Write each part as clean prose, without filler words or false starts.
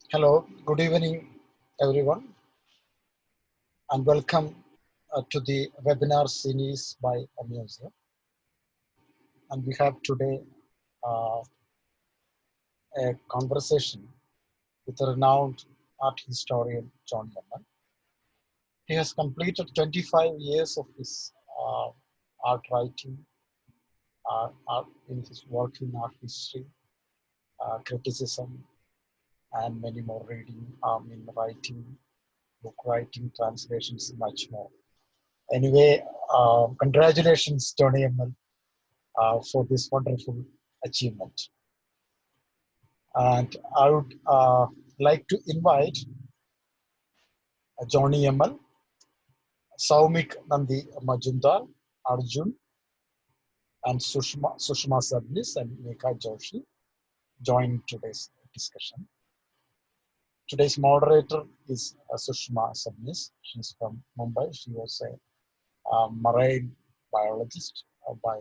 Hello, good evening, everyone, and welcome to the webinar series by Amuseum. And we have today uh, a conversation with a renowned art historian, Johny ML. He has completed 25 years of his art writing, in his work in art history, criticism, and many more reading, in writing, book writing, translations, much more. Anyway, congratulations, Johny ML, for this wonderful achievement. And I would like to invite Johny ML, Saumik Nandi Majumdar, Arjun, and Sushma Sabnis and Meka Joshi join today's discussion. Today's moderator is Sushma Sabnis. She's from Mumbai. She was a marine biologist by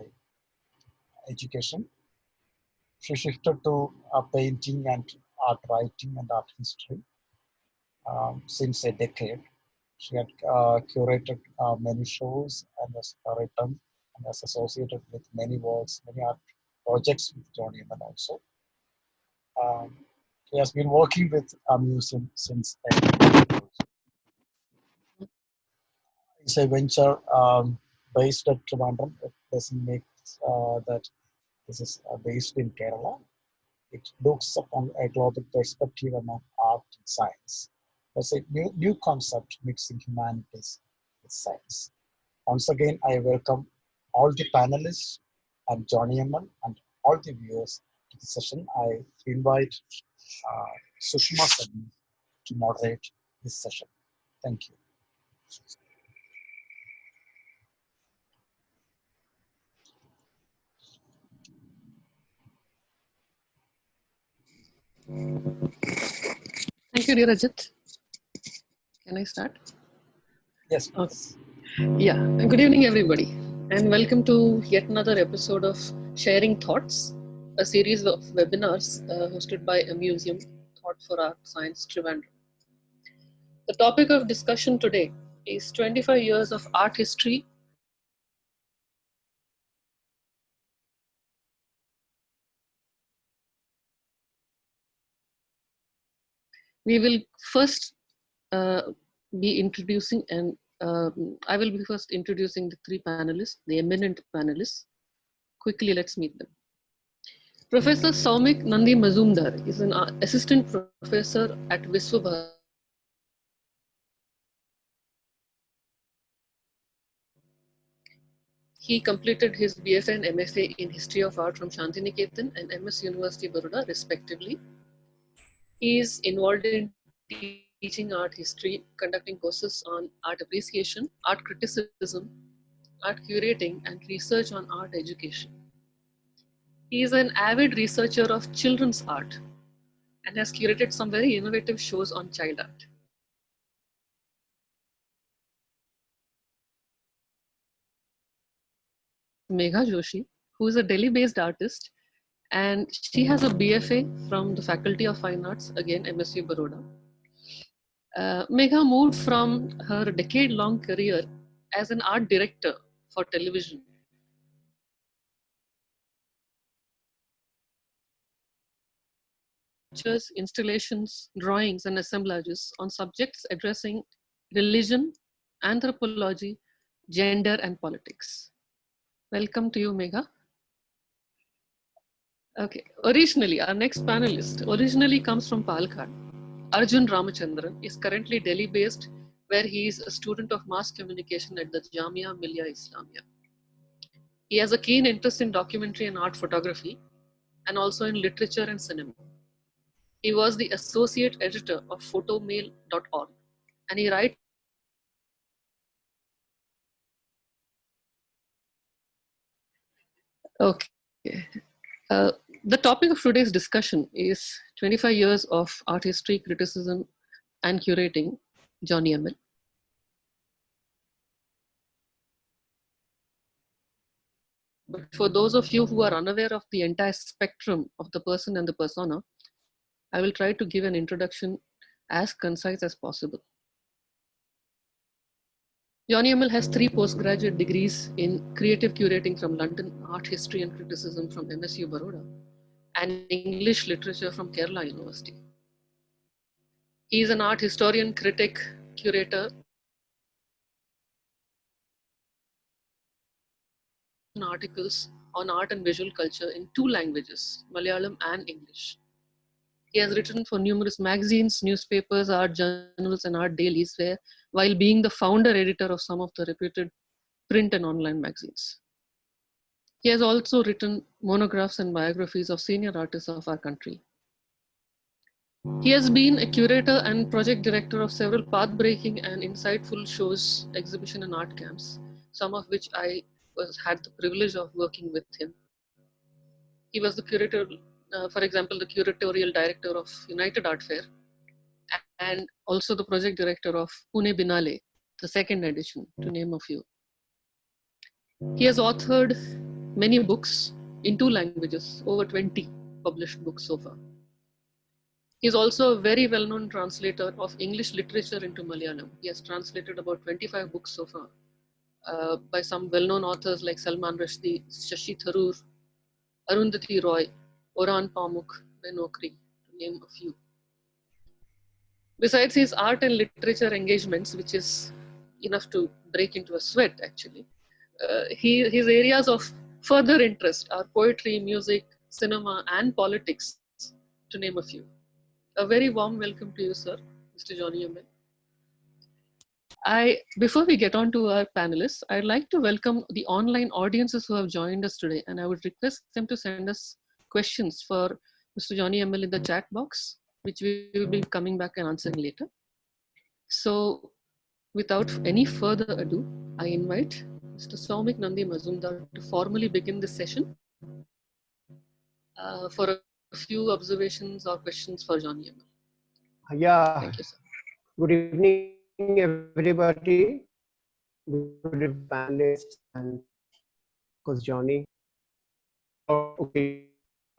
education. She shifted to painting and art writing and art history since a decade. She had curated many shows and has written and has associated with many works, many art projects with Johny ML also. He has been working with Amuseum since a decade. It's a venture based at Trivandrum. It doesn't make that this is based in Kerala. It looks upon a global perspective among art and science. There's a new concept mixing humanities with science. Once again, I welcome all the panelists and Johny ML and all the viewers to the session. I invite Sushma Sabni to moderate this session. Thank you. Thank you, dear Rajat. Can I start? Yes, please. Okay. Yeah, good evening, everybody, and welcome to yet another episode of Sharing Thoughts, a series of webinars hosted by Amuseum, Thought for Art Science Trivandrum. The topic of discussion today is 25 years of art history. We will first be introducing I will be first introducing the three panelists, the eminent panelists. Quickly, let's meet them. Professor Saumik Nandi Mazumdar is an assistant professor at Viswa. He completed his BFA and MFA in History of Art from Shantiniketan and MS University Baroda, respectively. He is involved in teaching art history, conducting courses on art appreciation, art criticism, art curating, and research on art education. He is an avid researcher of children's art and has curated some very innovative shows on child art. Megha Joshi, who is a Delhi-based artist, and she has a BFA from the Faculty of Fine Arts, again MSU Baroda. Megha moved from her decade-long career as an art director for television installations, drawings, and assemblages on subjects addressing religion, anthropology, gender, and politics. Welcome to you, Megha. Okay, originally, our next panelist originally comes from Palakkad. Arjun Ramachandran is currently Delhi-based, where he is a student of mass communication at the Jamia Millia Islamia. He has a keen interest in documentary and art photography, and also in literature and cinema. He was the associate editor of photomail.org, and he writes. Okay. The topic of today's discussion is 25 years of art history, criticism, and curating, Johny ML. But for those of you who are unaware of the entire spectrum of the person and the persona, I will try to give an introduction as concise as possible. Johny ML has 3 postgraduate degrees in creative curating from London, art history and criticism from MSU Baroda, and English literature from Kerala University. He is an art historian, critic, curator, articles on art and visual culture in 2 languages, Malayalam and English. He has written for numerous magazines, newspapers, art journals, and art dailies, while being the founder editor of some of the reputed print and online magazines. He has also written monographs and biographies of senior artists of our country. He has been a curator and project director of several path-breaking and insightful shows, exhibition and art camps, some of which I had the privilege of working with him. He was the curator, for example, the curatorial director of United Art Fair, and also the project director of Pune Binale, the second edition, to name a few. He has authored many books in 2 languages, over 20 published books so far. He is also a very well-known translator of English literature into Malayalam. He has translated about 25 books so far by some well-known authors like Salman Rushdie, Shashi Tharoor, Arundhati Roy, Oran Pamuk, Ben Okri, to name a few. Besides his art and literature engagements, which is enough to break into a sweat actually, his areas of further interest are poetry, music, cinema, and politics, to name a few. A very warm welcome to you, sir, Mr. Johny ML. Before we get on to our panelists, I'd like to welcome the online audiences who have joined us today, and I would request them to send us questions for Mr. Johny ML in the chat box, which we will be coming back and answering later. So, without any further ado, I invite Mr. Soumik Nandi Mazumdar to formally begin this session for a few observations or questions for Johny ML. Yeah, Thank you, sir. good evening, everybody. Good evening, panelists, and of course, Johny. Your occasion,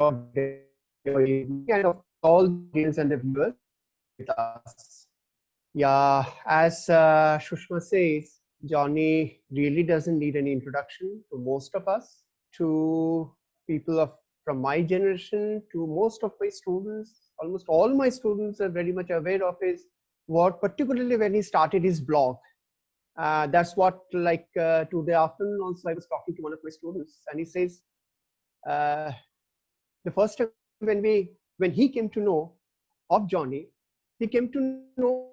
your day, your evening, and of course, all the audience and the viewers with us. Yeah, as Shushma says, Johny really doesn't need any introduction to most of us, to people of from my generation, to most of my students. Almost all my students are very much aware of his work, particularly when he started his blog. That's what, like today afternoon also, I was talking to one of my students, and he says, uh, the first time when he came to know of Johny, he came to know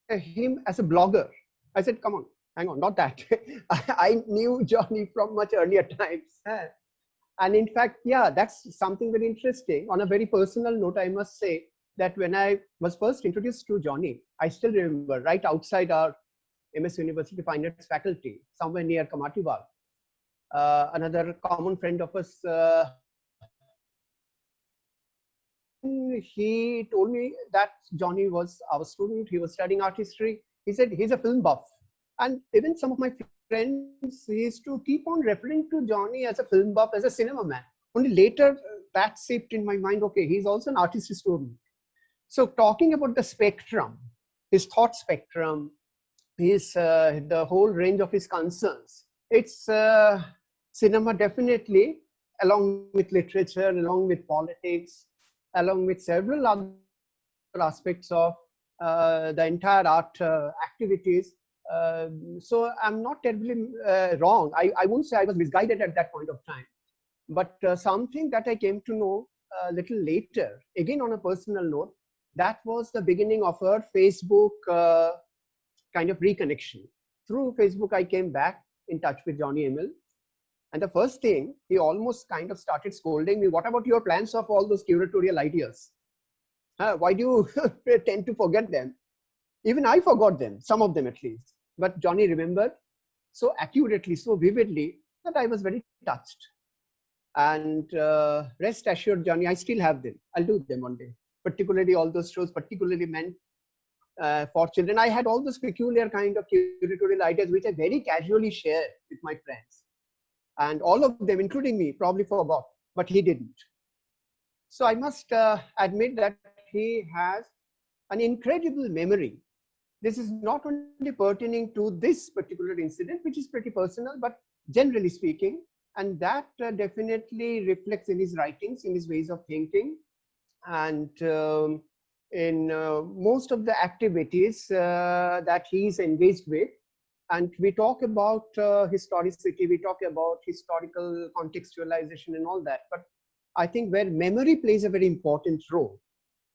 him as a blogger. I said, come on, hang on, not that. I knew Johny from much earlier times. And in fact, yeah, that's something very interesting. On a very personal note, I must say that when I was first introduced to Johny, I still remember right outside our MS University Fine Arts faculty, somewhere near Kamatiwal. Another common friend of us, he told me that Johny was our student. He was studying art history. He said he's a film buff. And even some of my friends used to keep on referring to Johny as a film buff, as a cinema man. Only later that seeped in my mind, okay, he's also an artist student. So talking about the spectrum, his thought spectrum, the whole range of his concerns, it's cinema definitely, along with literature, along with politics, along with several other aspects of the entire art activities. So I'm not terribly wrong. I won't say I was misguided at that point of time. But something that I came to know a little later, again on a personal note, that was the beginning of our Facebook kind of reconnection. Through Facebook, I came back in touch with Johny ML. And the first thing, he almost kind of started scolding me, what about your plans of all those curatorial ideas? Why do you tend to forget them? Even I forgot them, some of them at least. But Johny remembered so accurately, so vividly, that I was very touched. And rest assured, Johny, I still have them. I'll do them one day. Particularly all those shows, particularly meant for children. I had all those peculiar kind of curatorial ideas, which I very casually shared with my friends. And all of them, including me, probably forgot, but he didn't. So I must admit that he has an incredible memory. This is not only pertaining to this particular incident, which is pretty personal, but generally speaking, and that definitely reflects in his writings, in his ways of thinking, and in most of the activities that he is engaged with. And we talk about historicity, we talk about historical contextualization and all that. But I think where memory plays a very important role,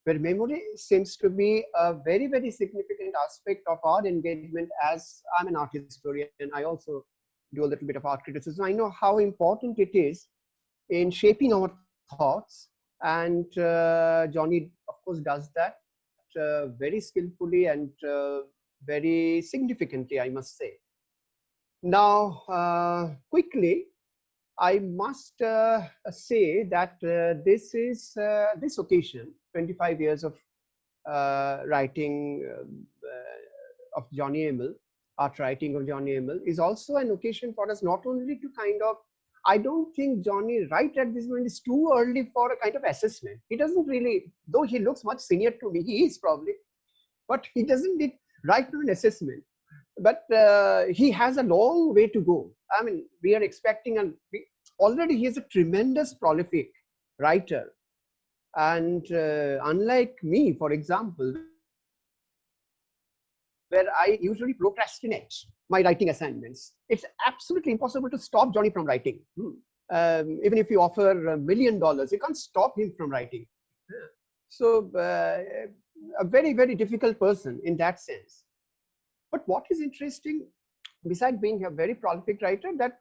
where memory seems to be a very, very significant aspect of our engagement. As I'm an art historian, I also do a little bit of art criticism. I know how important it is in shaping our thoughts. And Johny, of course, does that very skillfully and very significantly, I must say. Now, quickly, I must say that this occasion, 25 years of writing of Johny ML, art writing of Johny ML, is also an occasion for us not only to kind of, I don't think Johny right at this moment is too early for a kind of assessment. He doesn't really, though he looks much senior to me, he is probably, but he doesn't need right to an assessment. But he has a long way to go. I mean, we are expecting, and already he is a tremendous prolific writer. And unlike me, for example, where I usually procrastinate my writing assignments, it's absolutely impossible to stop Johny from writing. Even if you offer $1 million, you can't stop him from writing. So, a very, very difficult person in that sense. But what is interesting, besides being a very prolific writer, that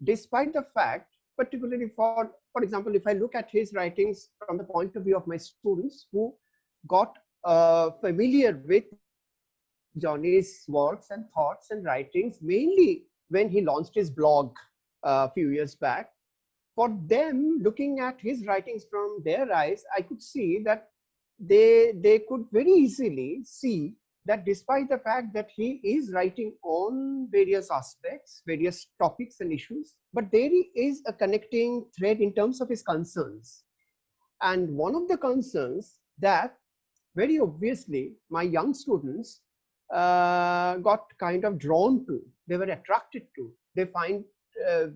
despite the fact, particularly for example, if I look at his writings from the point of view of my students who got familiar with Johny's works and thoughts and writings, mainly when he launched his blog a few years back, for them, looking at his writings from their eyes, I could see that they could very easily see that despite the fact that he is writing on various aspects, various topics and issues, but there is a connecting thread in terms of his concerns. And one of the concerns that very obviously my young students got kind of drawn to, they were attracted to, they find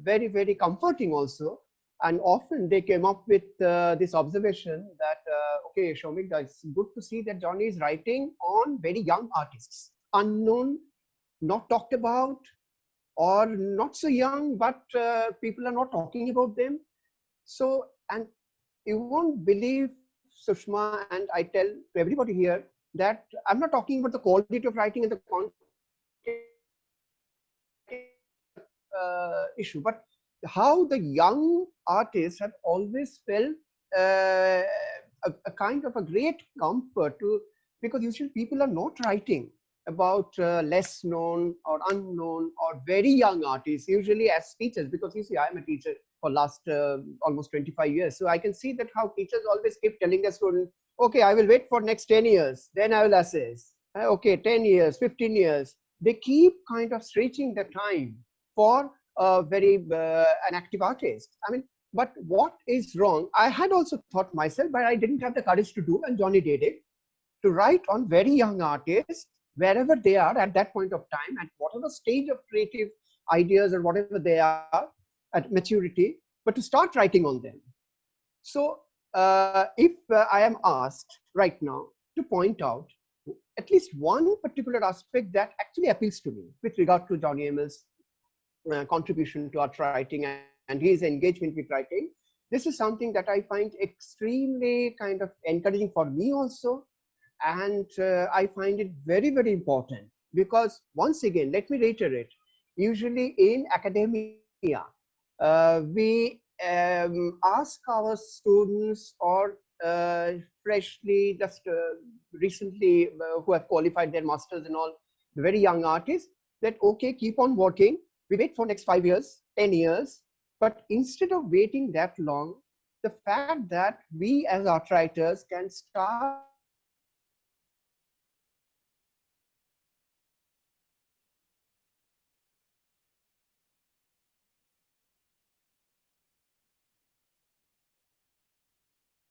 very, very comforting also. And often they came up with this observation that, okay, Shomik, it's good to see that Johny is writing on very young artists, unknown, not talked about, or not so young, but people are not talking about them. So, and you won't believe, Sushma, and I tell everybody here that I'm not talking about the quality of writing and the content issue, but how the young artists have always felt uh, a kind of a great comfort to, because usually people are not writing about less known or unknown or very young artists, usually as teachers, because you see, I'm a teacher for last almost 25 years. So I can see that how teachers always keep telling their students, okay, I will wait for next 10 years, then I will assess. Okay, 10 years, 15 years. They keep kind of stretching the time for a very an active artist. I mean, but what is wrong? I had also thought myself, but I didn't have the courage to do, and Johny did it, to write on very young artists wherever they are at that point of time, at whatever stage of creative ideas or whatever they are at maturity, but to start writing on them. So if I am asked right now to point out at least one particular aspect that actually appeals to me with regard to Johny ML's contribution to art writing and his engagement with writing, this is something that I find extremely kind of encouraging for me also. And I find it very, very important because, once again, let me reiterate, usually in academia, we ask our students or freshly, just recently, who have qualified their masters and all, the very young artists, that okay, keep on working. We wait for next 5 years, 10 years. But instead of waiting that long, the fact that we as art writers can start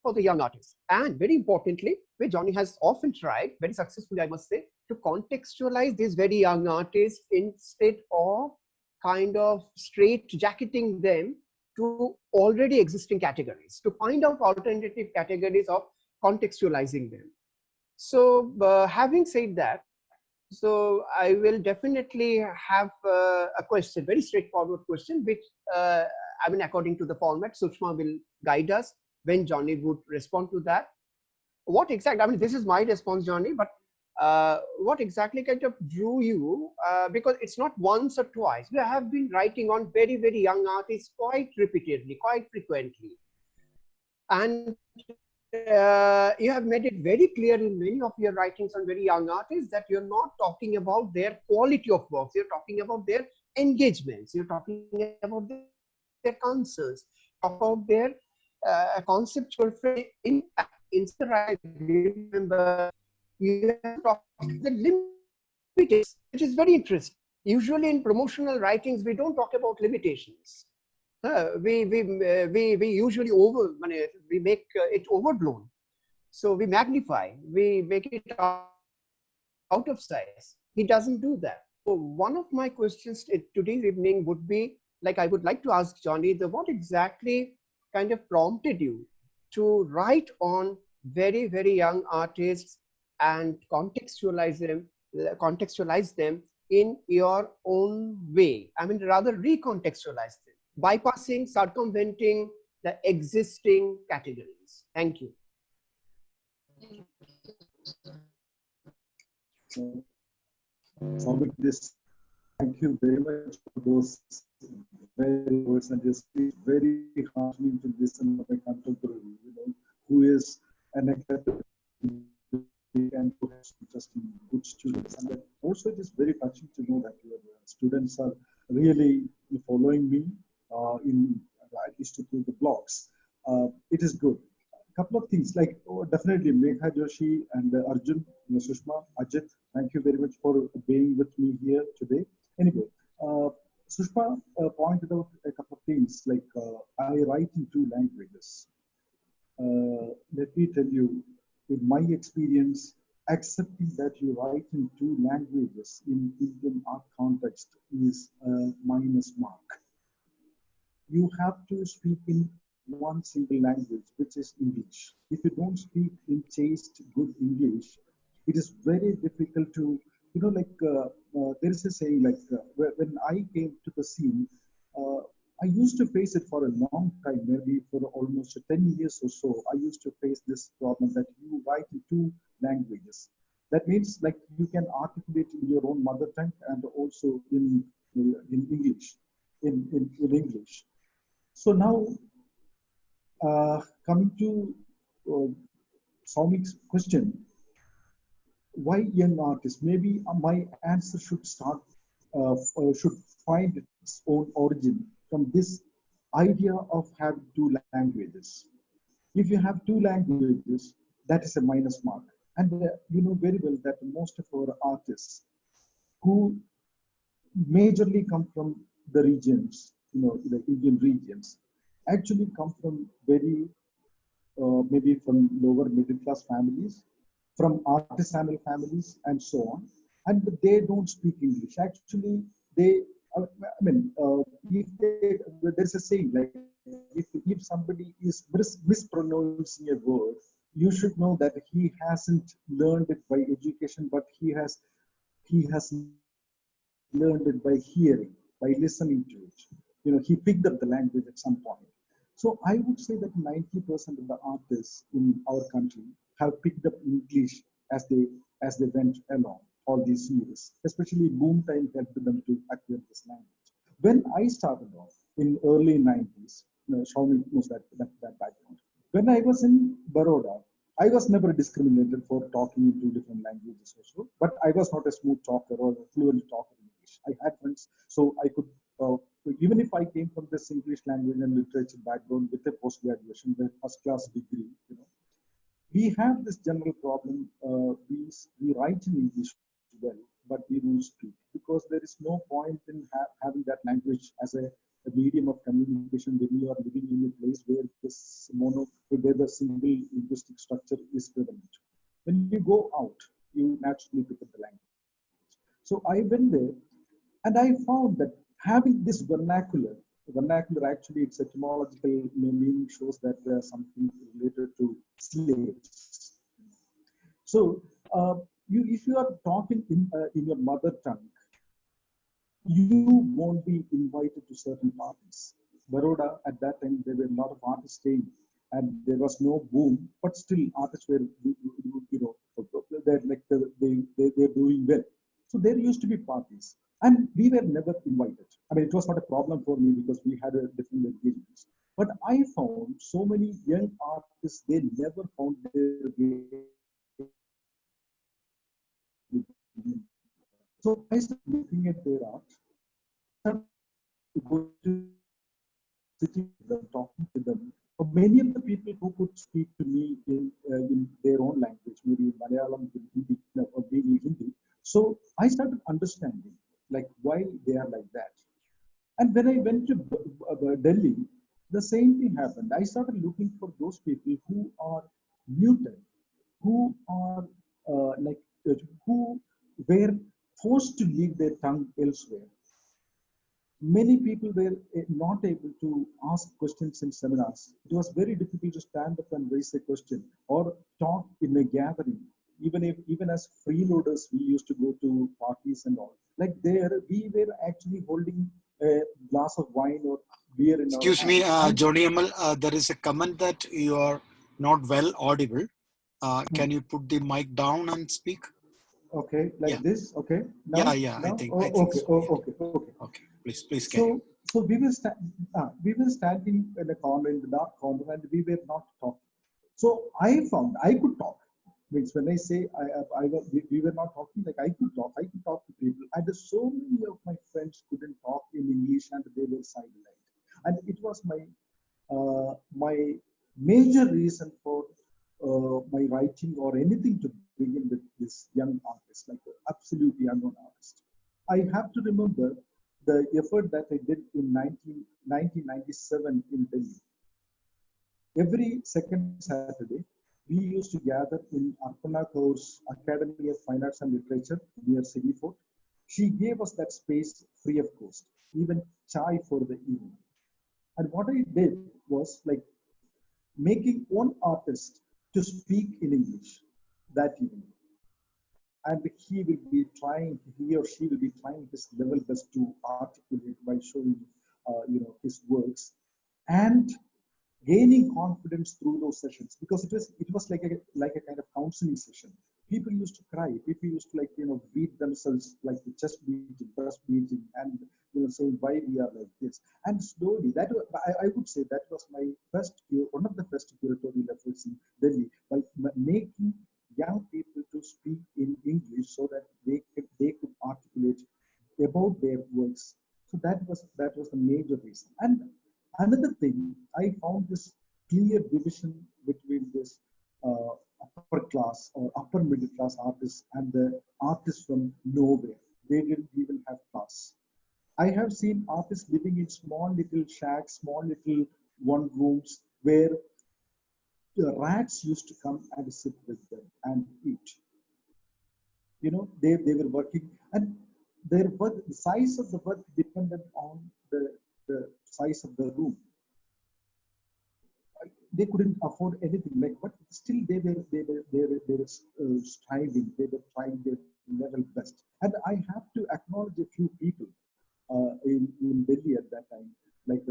writing for the young artists. And very importantly, where Johnny has often tried, very successfully, I must say, to contextualize these very young artists instead of kind of straight jacketing them to already existing categories, to find out alternative categories of contextualizing them. So having said that, so I will definitely have a question, very straightforward question, which I mean, according to the format, Sushma will guide us when Johnny would respond to that. What exactly, I mean, this is my response, Johnny, but what exactly kind of drew you? Because it's not once or twice. We have been writing on very, very young artists quite repeatedly, quite frequently. And you have made it very clear in many of your writings on very young artists that you're not talking about their quality of works, you're talking about their engagements, you're talking about their concerns, talk about their conceptual impact. In some of the writings, I remember you have talked about the limitations, which is very interesting. Usually in promotional writings, we don't talk about limitations. We usually we make it overblown. So we magnify, we make it out of size. He doesn't do that. So one of my questions today's evening would be, like, I would like to ask Johnny, what exactly kind of prompted you to write on very, very young artists and contextualize them in your own way. I mean, rather recontextualize them, bypassing, circumventing the existing categories. Thank you. Soumik, this thank you very much for those very words, and just it's very heartening to listen to my contemporary, who is an academic and who has interesting good students. And also it is very touching to know that your students are really following me in at least through the blogs. It is good. A couple of things like definitely Megha Joshi and Arjun, Sushma, Ajit, thank you very much for being with me here today. Anyway, Sushma pointed out a couple of things like I write in two languages. Let me tell you, in my experience, accepting that you write in two languages in Indian art context is a minus mark. You have to speak in one single language, which is English. If you don't speak in chaste, good English, it is very difficult to, there is a saying like, when I came to the scene, uh, I used to face it for a long time, maybe for almost 10 years or so. I used to face this problem that you write in two languages. That means like you can articulate in your own mother tongue and also in English, in English. So now, coming to uh, Soumik's question, why young artists? Maybe my answer should should find its own origin from this idea of having two languages. If you have two languages, that is a minus mark. And you know very well that most of our artists who majorly come from the regions, the Indian regions, actually come from very maybe from lower middle class families, from artisanal families, and so on. And they don't speak English. Actually, they, I mean, if there's a saying like if somebody is mispronouncing a word, you should know that he hasn't learned it by education, but he has learned it by hearing, by listening to it. He picked up the language at some point. So I would say that 90% of the artists in our country have picked up English as they went along all these years. Especially boom time helped them to acquire this language. When I started off in early 90s, Shawnee knows that background. When I was in Baroda, I was never discriminated for talking in two different languages or so, but I was not a smooth talker or a fluent talker in English. I had friends, so I could, even if I came from this English language and literature background with a post graduation, with first class degree, we have this general problem. We write in English well, but we don't speak because there is no point in having that language as a medium of communication when you are living in a place where where the single linguistic structure is prevalent. When you go out, you naturally pick up the language. So I went there and I found that having this vernacular actually its etymological meaning shows that something related to slaves. So if you are talking in your mother tongue, you won't be invited to certain parties. Baroda, at that time, there were a lot of artists staying, and there was no boom, but still artists were, they're like they're doing well. So there used to be parties, and we were never invited. I mean, it was not a problem for me because we had a different engagements. But I found so many young artists, they never found their way with me. So I started looking at their art. I started going to sitting with them, talking to them. Many of the people who could speak to me in their own language, maybe in Malayalam, in Hindi, or maybe Hindi. So I started understanding like why they are like that. And when I went to Delhi, the same thing happened. I started looking for those people who are muted, who are like who were forced to leave their tongue elsewhere. Many people were not able to ask questions in seminars. It was very difficult to stand up and raise a question or talk in a gathering. Even as freeloaders, we used to go to parties and all. Like there, we were actually holding a glass of wine or beer in our Excuse me, hands. And Johny ML, there is a comment that you are not well audible. Can you put the mic down and speak? okay, Yeah, like this. Okay, yeah, now, yeah. now. I Oh, think okay, so. oh, Yeah. okay, okay. Okay, please carry on. So we were standing in a corner, in the dark corner, and we were not talking. So I found I could talk. Means when I say we were not talking, like I could talk. I could talk to people. And so many of my friends couldn't talk in English, and they were silent. And it was my major reason for my writing or anything to begin with this young artist, like an absolutely unknown artist. I have to remember the effort that I did in 1997 in Delhi. Every second Saturday, we used to gather in Arpana Kaur's Academy of Fine Arts and Literature near City Fort. She gave us that space free of cost, even chai for the evening. And what I did was like making one artist to speak in English that evening. And he or she will be trying his level best to articulate by showing, his works. And gaining confidence through those sessions because it was like a kind of counseling session. People used to cry. People used to beat themselves like the chest beating, breast beating, and saying why we are like this. And slowly, I would say that was my one of the first curatorial efforts in Delhi by making young people to speak in English so that they could articulate about their works. So that was the major reason. And another thing, I found this clear division between this upper class or upper middle class artists and the artists from nowhere. They didn't even have class. I have seen artists living in small little shacks, small little one rooms where the rats used to come and sit with them and eat. They were working, and their work, the size of the work depended on the size of the room. They couldn't afford anything like, but still they were striving. They were trying their level best. And I have to acknowledge a few people in Delhi at that time, like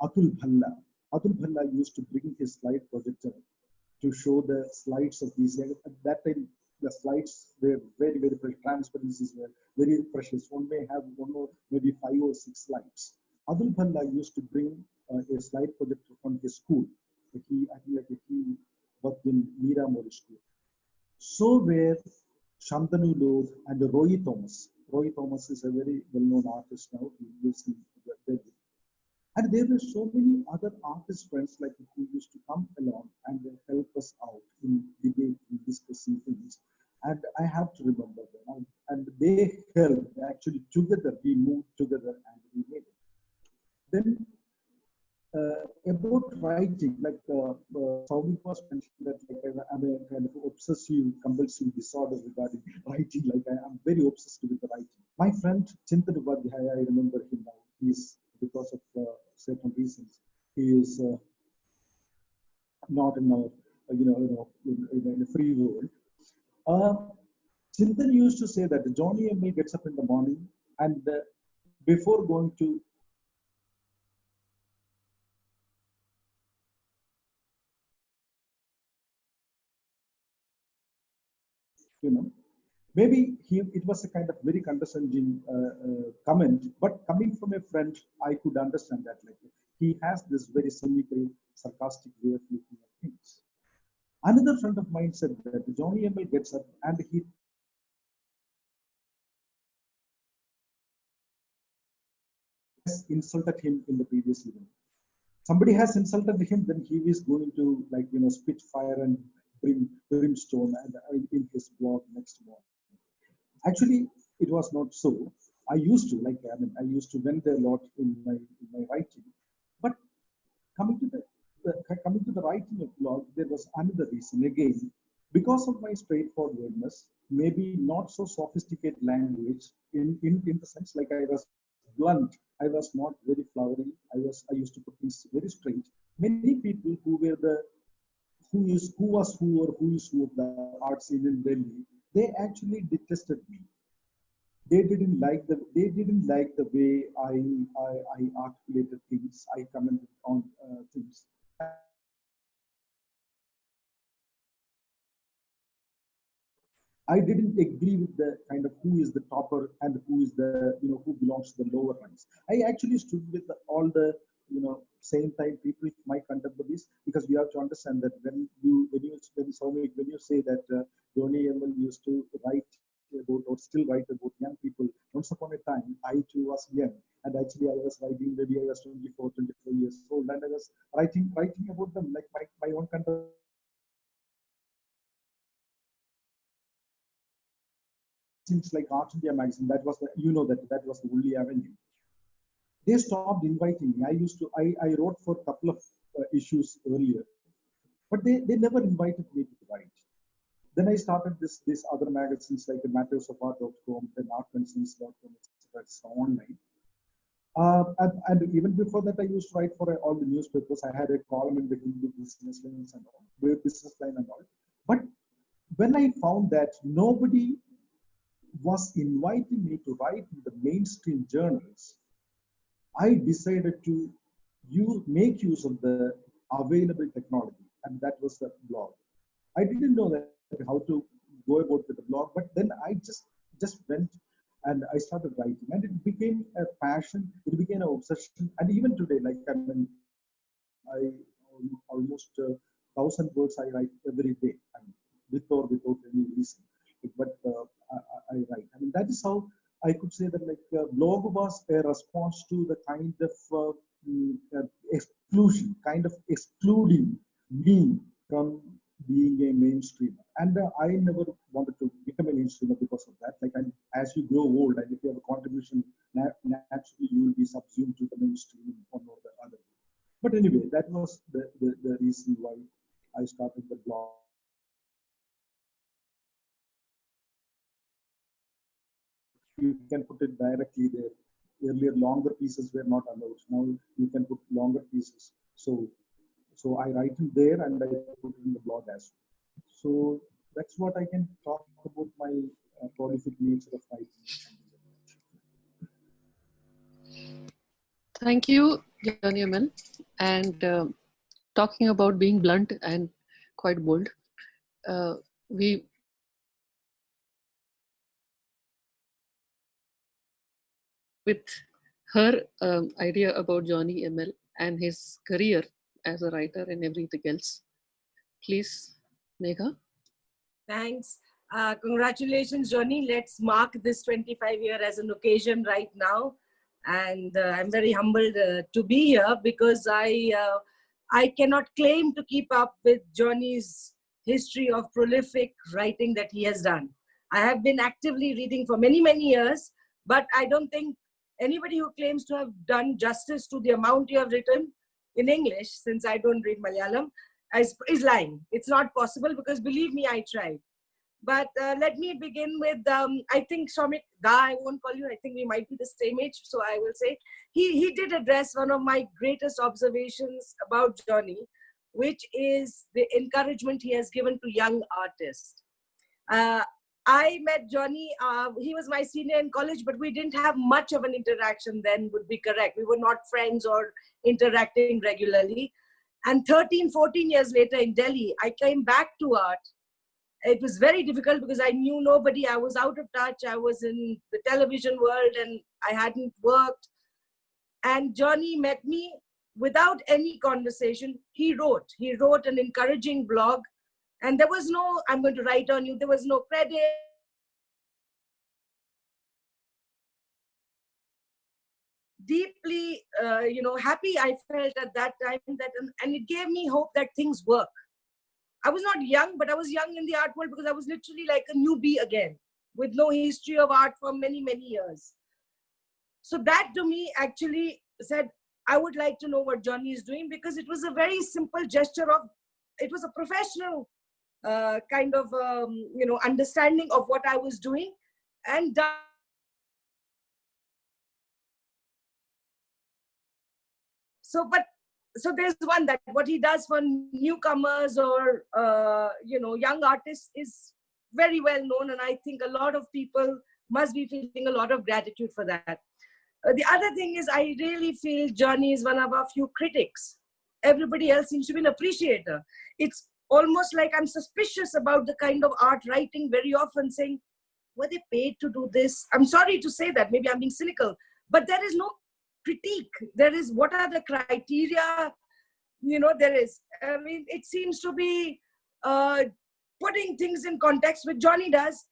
Atul Bhalla. Atul Bhalla used to bring his slide projector to show the slides of these. At that time, the slides were very, very precious. Transparencies were very precious. One may have one or maybe 5 or 6 slides. Adul Bhalla used to bring a slide projector from his school. I think like he worked in Meera Mori School. So were Shantanu Lodh and Roy Thomas. Roy Thomas is a very well-known artist now. He lives in Delhi. And there were so many other artist friends like who used to come along and help us out in debating, discussing things. And I have to remember them. And they helped actually together. We moved together and we made it. then about writing, like Soumik was mentioning that like I'm a kind of obsessive compulsive disorder regarding writing. Like I'm very obsessed with the writing. My friend Chintan Upadhyaya, I remember him now. He's, because of certain reasons, he is not in our in a free world. Uh, Chintan used to say that Johny ML gets up in the morning and before going to you know maybe it was a kind of very condescending comment, but coming from a friend I could understand that like he has this very cynical sarcastic way of looking at things. Another friend of mine said that Johny ML gets up and he has insulted him in the previous evening. Somebody has insulted him, then he is going to like spit fire and brimstone and in his blog next morning. Actually, it was not so. I used to like I used to vent a lot in my writing, but coming to coming to the writing of blog, there was another reason again, because of my straightforwardness, maybe not so sophisticated language in the sense like I was blunt, I was not very flowery, I used to put things very straight. Many people who were the who was who or who is who of the art scene in Delhi, they actually detested me. They didn't like the way I articulated things, I commented on things. I didn't agree with the kind of who is the topper and who is the who belongs to the lower ranks. I actually stood with all the same time people, my contemporaries, because we have to understand that when you say that Johny ML used to write about or still write about young people. Once upon a time, I too was young, and actually I was writing. Maybe I was 24, 24 years old, and I was writing about them like my own contemporaries. Things like Art India magazine, that was the that was the only avenue. They stopped inviting me. I wrote for a couple of issues earlier, but they never invited me to write. Then I started this other magazines like the mattersofart.com, then artconcerns.com, etc. It's online. And even before that, I used to write for all the newspapers. I had a column in the Hindu business lines and all, business line and all. But when I found that nobody was inviting me to write in the mainstream journals, I decided to make use of the available technology, and that was the blog. I didn't know that how to go about with the blog, but then I just went and I started writing, and it became a passion. It became an obsession, and even today, like I almost 1,000 words I write every day, and with or without any reason. But I write. I mean, that is how I could say that like blog was a response to the kind of exclusion, kind of excluding me from being a mainstreamer. And I never wanted to become a mainstreamer because of that. Like, as you grow old and if you have a contribution, naturally you will be subsumed to the mainstream in one or the other. But anyway, that was the reason why I started the blog. You can put it directly there. Earlier, longer pieces were not allowed. Now you can put longer pieces. So I write in there and I put it in the blog as well. So that's what I can talk about my prolific nature of writing. Thank you, Johny ML. And talking about being blunt and quite bold, we with her idea about Johny ML and his career as a writer and everything else. Please, Megha. Thanks. Congratulations, Johny. Let's mark this 25 year as an occasion right now. And I'm very humbled to be here because I cannot claim to keep up with Johny's history of prolific writing that he has done. I have been actively reading for many, many years, but I don't think Anybody who claims to have done justice to the amount you have written in English, since I don't read Malayalam, is lying. It's not possible, because believe me, I tried. But let me begin with, I think Soumik Da, I won't call you, I think we might be the same age, so I will say, he did address one of my greatest observations about Johny, which is the encouragement he has given to young artists. I met Johny, he was my senior in college, but we didn't have much of an interaction then, would be correct. We were not friends or interacting regularly. And 13, 14 years later in Delhi, I came back to art. It was very difficult because I knew nobody. I was out of touch. I was in the television world and I hadn't worked. And Johny met me without any conversation. He wrote an encouraging blog. And there was no, I'm going to write on you, there was no credit. Deeply, happy I felt at that time, that, and it gave me hope that things work. I was not young, but I was young in the art world because I was literally like a newbie again, with no history of art for many, many years. So that to me actually said, I would like to know what Johny is doing, because it was a very simple gesture of, it was a professional kind of, understanding of what I was doing. And so there's one, that what he does for newcomers or, young artists is very well known. And I think a lot of people must be feeling a lot of gratitude for that. The other thing is, I really feel Johny is one of our few critics. Everybody else seems to be an appreciator. It's almost like I'm suspicious about the kind of art writing, very often saying, were they paid to do this? I'm sorry to say that, maybe I'm being cynical, but there is no critique. There is, what are the criteria? There is, it seems to be putting things in context, which Johny does.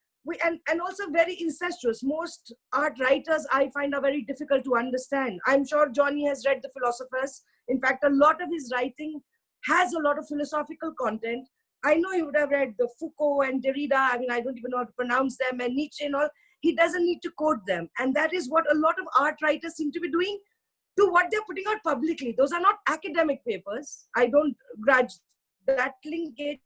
And also very incestuous. Most art writers I find are very difficult to understand. I'm sure Johny has read the philosophers. In fact, a lot of his writing has a lot of philosophical content. I know he would have read the Foucault and Derrida. I don't even know how to pronounce them, and Nietzsche and all. He doesn't need to quote them. And that is what a lot of art writers seem to be doing to what they're putting out publicly. Those are not academic papers. I don't grudge that linkage.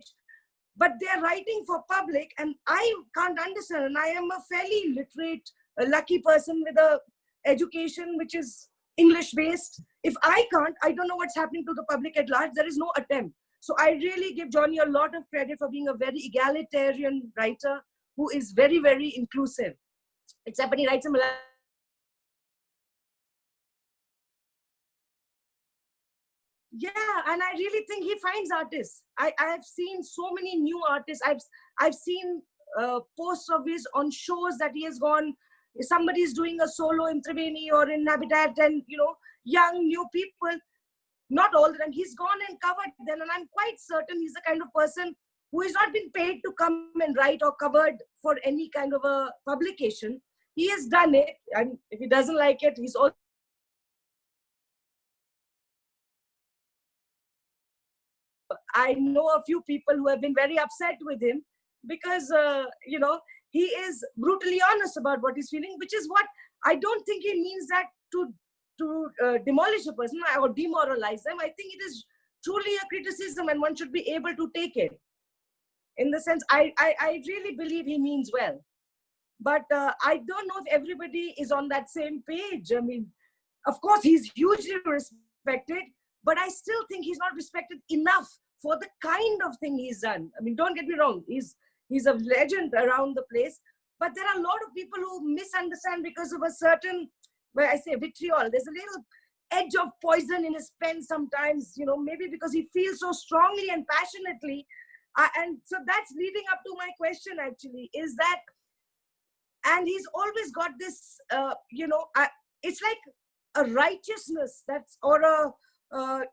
But they're writing for public, and I can't understand. And I am a fairly literate, lucky person with a education which is English-based. If I can't, I don't know what's happening to the public at large. There is no attempt. So I really give Johny a lot of credit for being a very egalitarian writer who is very, very inclusive. Except when he writes in Malayalam. Yeah, and I really think he finds artists. I have seen so many new artists. I've seen posts of his on shows that he has gone. Somebody is doing a solo in Triveni or in Habitat, and young new people. Not all the time. He's gone and covered them, and I'm quite certain he's the kind of person who has not been paid to come and write or covered for any kind of a publication. He has done it, and if he doesn't like it, he's also. I know a few people who have been very upset with him because, he is brutally honest about what he's feeling, which is what I don't think he means that to demolish a person or demoralize them. I think it is truly a criticism, and one should be able to take it. In the sense, I really believe he means well. But I don't know if everybody is on that same page. Of course, he's hugely respected, but I still think he's not respected enough for the kind of thing he's done. Don't get me wrong. He's a legend around the place, but there are a lot of people who misunderstand because of a certain, where I say vitriol. There's a little edge of poison in his pen sometimes, maybe because he feels so strongly and passionately. And so that's leading up to my question actually, is that, and he's always got this, it's like a righteousness or a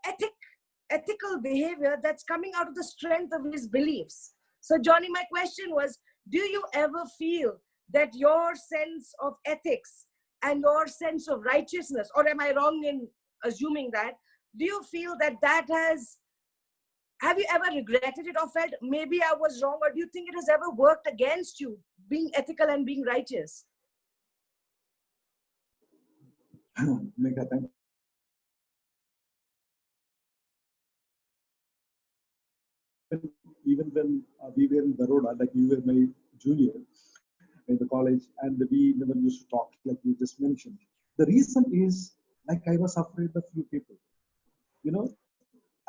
ethical behavior that's coming out of the strength of his beliefs. So Johny, my question was, do you ever feel that your sense of ethics and your sense of righteousness, or am I wrong in assuming that, do you feel that have you ever regretted it or felt maybe I was wrong, or do you think it has ever worked against you, being ethical and being righteous? Megha, thank you. Even when we were in Baroda, like you were my junior in the college, and we never used to talk, like you just mentioned. The reason is, like, I was afraid of few people. You know,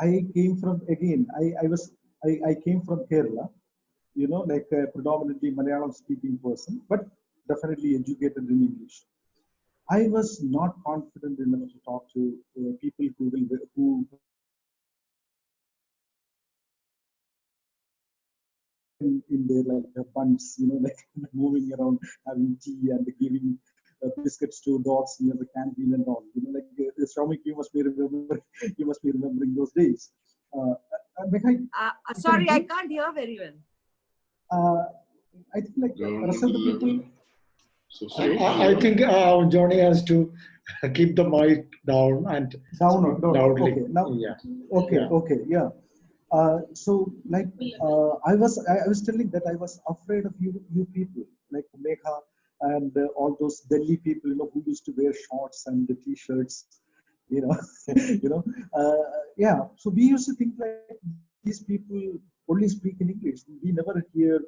I came from, again, I came from Kerala, you know, like a predominantly Malayalam speaking person, but definitely educated in English. I was not confident enough to talk to people who in their like bunts, you know, like moving around, having tea and giving biscuits to dogs near the canteen and all. You know, like Shramik, you must be remembering, you must be remembering those days. Uh, Megha, you can Sorry, I agree. can't hear very well. Uh, I think like rest of the people. I think Johnny has to keep the mic down and Down or speak down. loudly. Okay, now, Yeah, okay, yeah. okay, yeah. So like I was telling that I was afraid of you people like Megha and all those Delhi people, you know, who used to wear shorts and the t-shirts, you know, you know. Yeah. So we used to think like these people only speak in English. We never hear,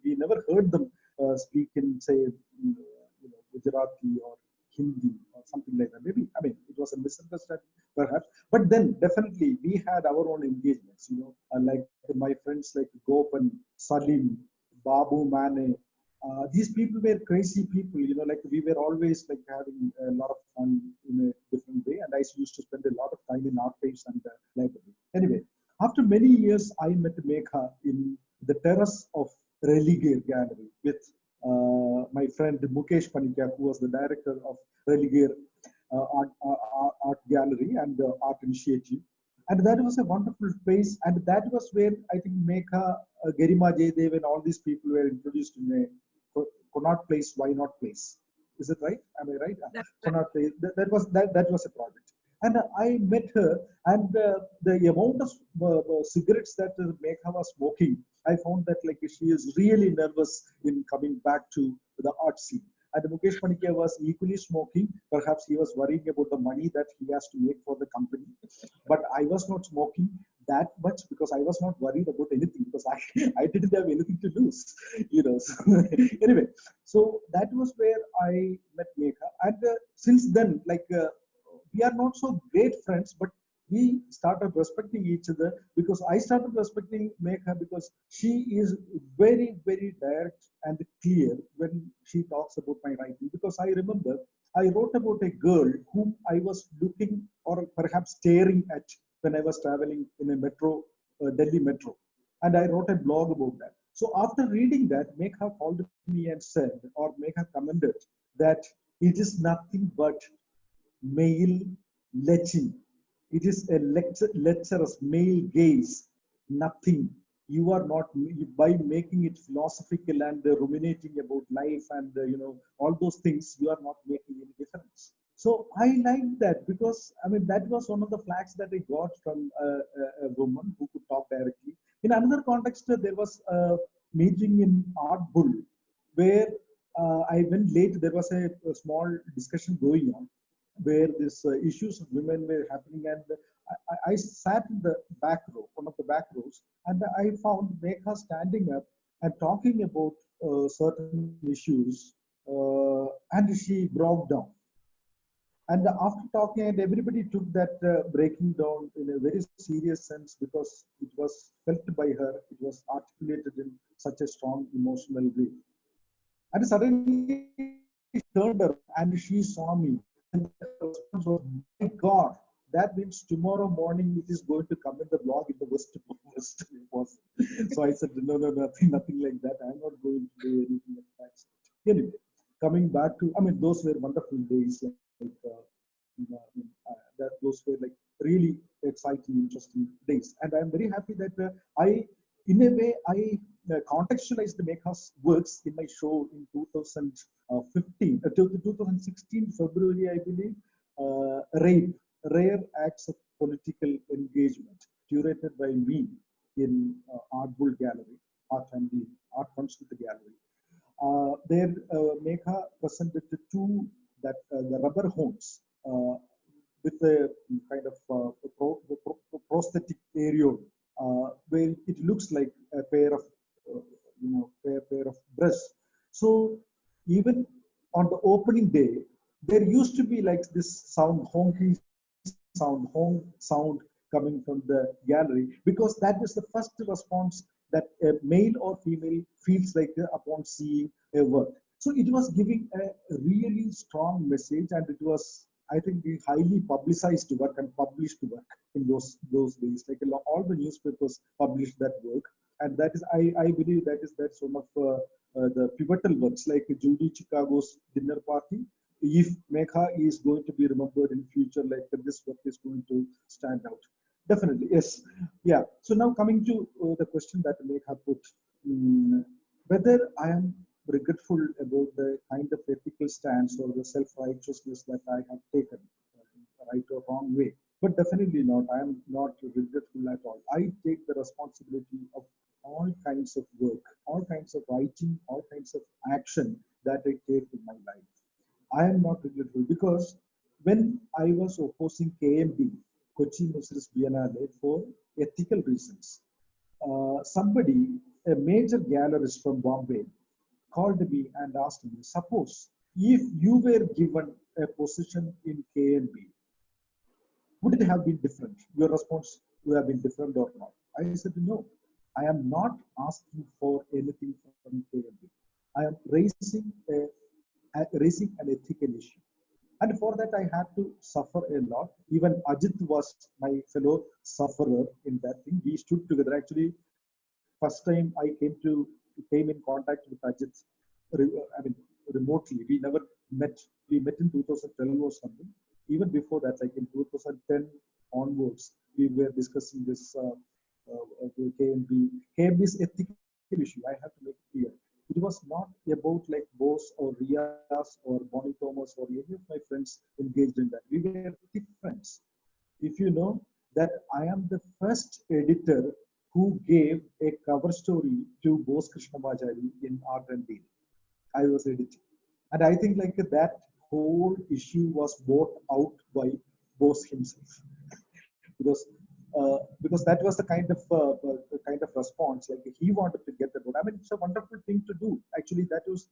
we never heard them speak in, say, you know, Gujarati or Hindi or something like that. Maybe, I mean, it was a misunderstanding perhaps, but then definitely we had our own engagements, you know, like my friends like Gopan, Salim, Babu Mane. These people were crazy people, you know, like we were always like having a lot of fun in a different way. And I used to spend a lot of time in archives and library. Anyway, after many years, I met Megha in the terrace of Religare Gallery with my friend Mukesh Panikya, who was the director of Religare art gallery and art initiative. And that was a wonderful place. And that was where I think Megha, Garima Jaydev, and all these people were introduced in a Connaught Place, Why Not Place. Is it right? Am I right? That's right. Connaught Place. That was a project. And I met her, and the amount of cigarettes that Megha was smoking, I found that like she is really nervous in coming back to the art scene. And Mukesh Panikya was equally smoking. Perhaps he was worrying about the money that he has to make for the company. But I was not smoking that much because I was not worried about anything because I didn't have anything to lose, you know. So, anyway, so that was where I met Megha. And since then, like we are not so great friends, but we started respecting each other because I started respecting Megha because she is very, very direct and clear when she talks about my writing. Because I remember I wrote about a girl whom I was looking or perhaps staring at when I was traveling in a metro, Delhi metro. And I wrote a blog about that. So after reading that, Megha called me and said, or Megha commented, that it is nothing but male leching. It is a lecherous male gaze, nothing. You are not, by making it philosophical and ruminating about life and you know all those things, you are not making any difference. So I like that because I mean that was one of the flags that I got from a woman who could talk directly. In another context, there was a meeting in Art Bull where I went late. There was a small discussion going on where these issues of women were happening, and I sat in the back row, one of the back rows, and I found Megha standing up and talking about certain issues, and she broke down. And after talking, and everybody took that breaking down in a very serious sense because it was felt by her, it was articulated in such a strong emotional way. And suddenly she turned around and she saw me. And her response was, my God, that means tomorrow morning it is going to come in the blog in the worst way possible. So I said, no, no, nothing like that. I'm not going to do anything like that. Anyway, coming back to, I mean, those were wonderful days. Like, that those were like really exciting, interesting days. And I'm very happy that in a way, I contextualized the Megha's works in my show in 2015, 2016 February, I believe. Rape, Rare Acts of Political Engagement, curated by me in Art Bull Gallery, Art and the Art Comes with the Gallery. There, Megha presented two that the rubber horns with a kind of prosthetic area where it looks like a pair of pair of breasts. So even on the opening day, there used to be like this sound, honking sound, coming from the gallery, because that is the first response that a male or female feels like upon seeing a work. So it was giving a really strong message, and it was, I think, the highly publicized work and published work in those days. Like all the newspapers published that work, and that is, I believe that's one of the pivotal works, like Judy Chicago's dinner party. If Megha is going to be remembered in future, like this work is going to stand out. Definitely, yes, yeah. So now coming to the question that Megha put, whether I am regretful about the kind of ethical stance or the self-righteousness that I have taken, right or wrong way. But definitely not. I am not regretful at all. I take the responsibility of all kinds of work, all kinds of writing, all kinds of action that I take in my life. I am not regretful because when I was opposing KMB, Kochi Mercedes Biennale, for ethical reasons, somebody, a major gallerist from Bombay, called me and asked me, suppose if you were given a position in KMB, would it have been different? Your response would have been different or not? I said, no, I am not asking for anything from KMB. I am raising an ethical issue. And for that, I had to suffer a lot. Even Ajit was my fellow sufferer in that thing. We stood together. Actually, first time came in contact with Ajit, I mean, remotely. We never met. We met in 2012 or something. Even before that, like in 2010 onwards, we were discussing this KMB's ethical issue. I have to make it clear. It was not about like Bose or Riaz or Bonnie Thomas or any of my friends engaged in that. We were thick friends. If you know that I am the first editor who gave a cover story to Bose Krishnamacharya in Art and Deal. I was editing. And I think like that whole issue was bought out by Bose himself. Because that was the kind of response like he wanted to get about. I mean, it's a wonderful thing to do. Actually, that was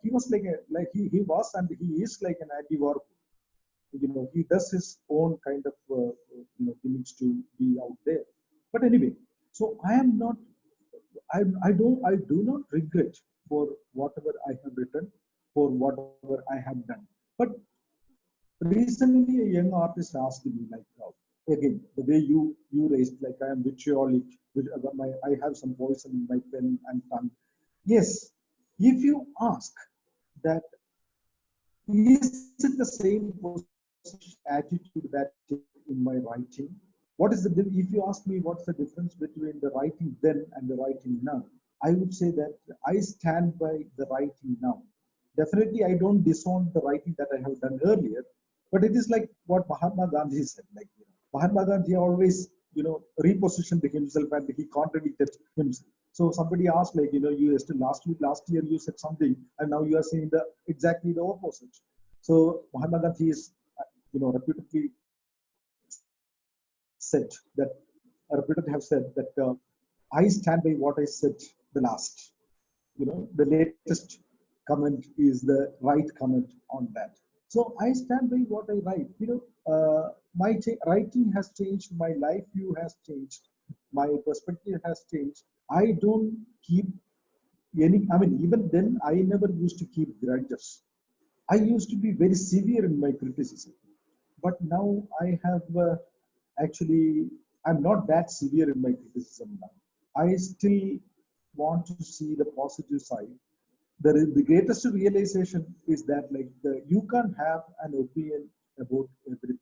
he was like he was and he is like an anti-war. He does his own kind of things to be out there. But anyway, so I am not. I do not regret for whatever I have written, for whatever I have done. But recently, a young artist asked me, like, again, the way you raised, like, I am vitriolic, I have some poison in my pen and tongue. Yes, if you ask that, is it the same position, attitude that I take in my writing? What is if you ask me what's the difference between the writing then and the writing now? I would say that I stand by the writing now. Definitely, I don't disown the writing that I have done earlier, but it is like what Mahatma Gandhi said. Like Mahatma Gandhi always, repositioned himself and he contradicted himself. So somebody asked, like, you still last year you said something, and now you are saying exactly the opposite. So Mahatma Gandhi is, reputedly said that, reputed have said that I stand by what I said the last. The latest comment is the right comment on that. So I stand by what I write. My writing has changed, my life view has changed, my perspective has changed. I don't keep I mean, even then, I never used to keep grudges. I used to be very severe in my criticism. But now I have actually, I'm not that severe in my criticism now. I still want to see the positive side. The greatest realization is that like you can have an opinion about everything.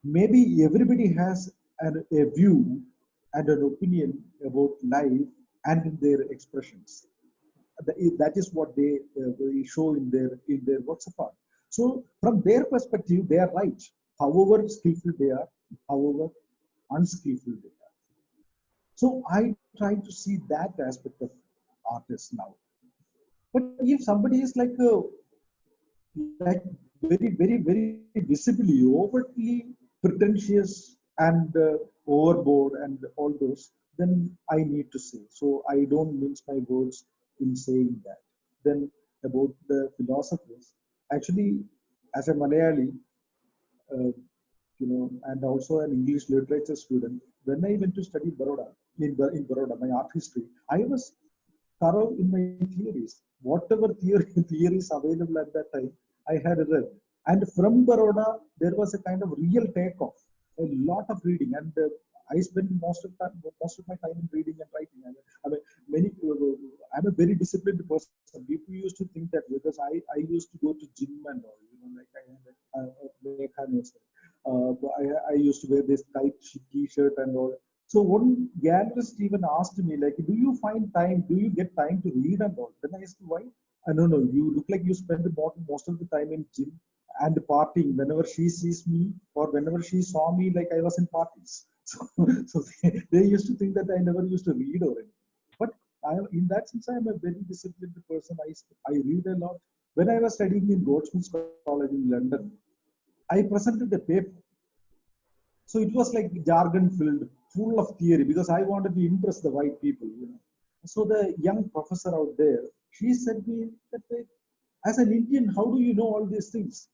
Maybe everybody has a view and an opinion about life and their expressions. That is what they show in their works of art. So from their perspective, they are right. However skillful they are, however unskillful they are. So I try to see that aspect of artists now. But if somebody is like like very visibly, overtly pretentious and overboard and all those, then I need to say. So I don't mince my words in saying that. Then about the philosophers, actually, as a Malayali, uh, and also an English literature student, when I went to study Baroda, in Baroda, my art history, I was thorough in my theories. Whatever theories available at that time, I had read. And from Baroda, there was a kind of real takeoff, a lot of reading, and I spent most of my time in reading and writing. I mean, many. I'm a very disciplined person. People used to think that because I used to go to gym and all, like I had a mechanics. I used to wear this tight t-shirt and all. So one gallerist even asked me, like, do you find time? Do you get time to read and all? Then I asked, why? I don't know. You look like you spend most of the time in gym and partying. Whenever she sees me or whenever she saw me, like I was in parties. So they used to think that I never used to read or anything. But in that sense, I am a very disciplined person. I read a lot. When I was studying in Goldsmiths College in London, I presented a paper. So it was like jargon filled, full of theory because I wanted to impress the white people. So the young professor out there, she said me that as an Indian, how do you know all these things?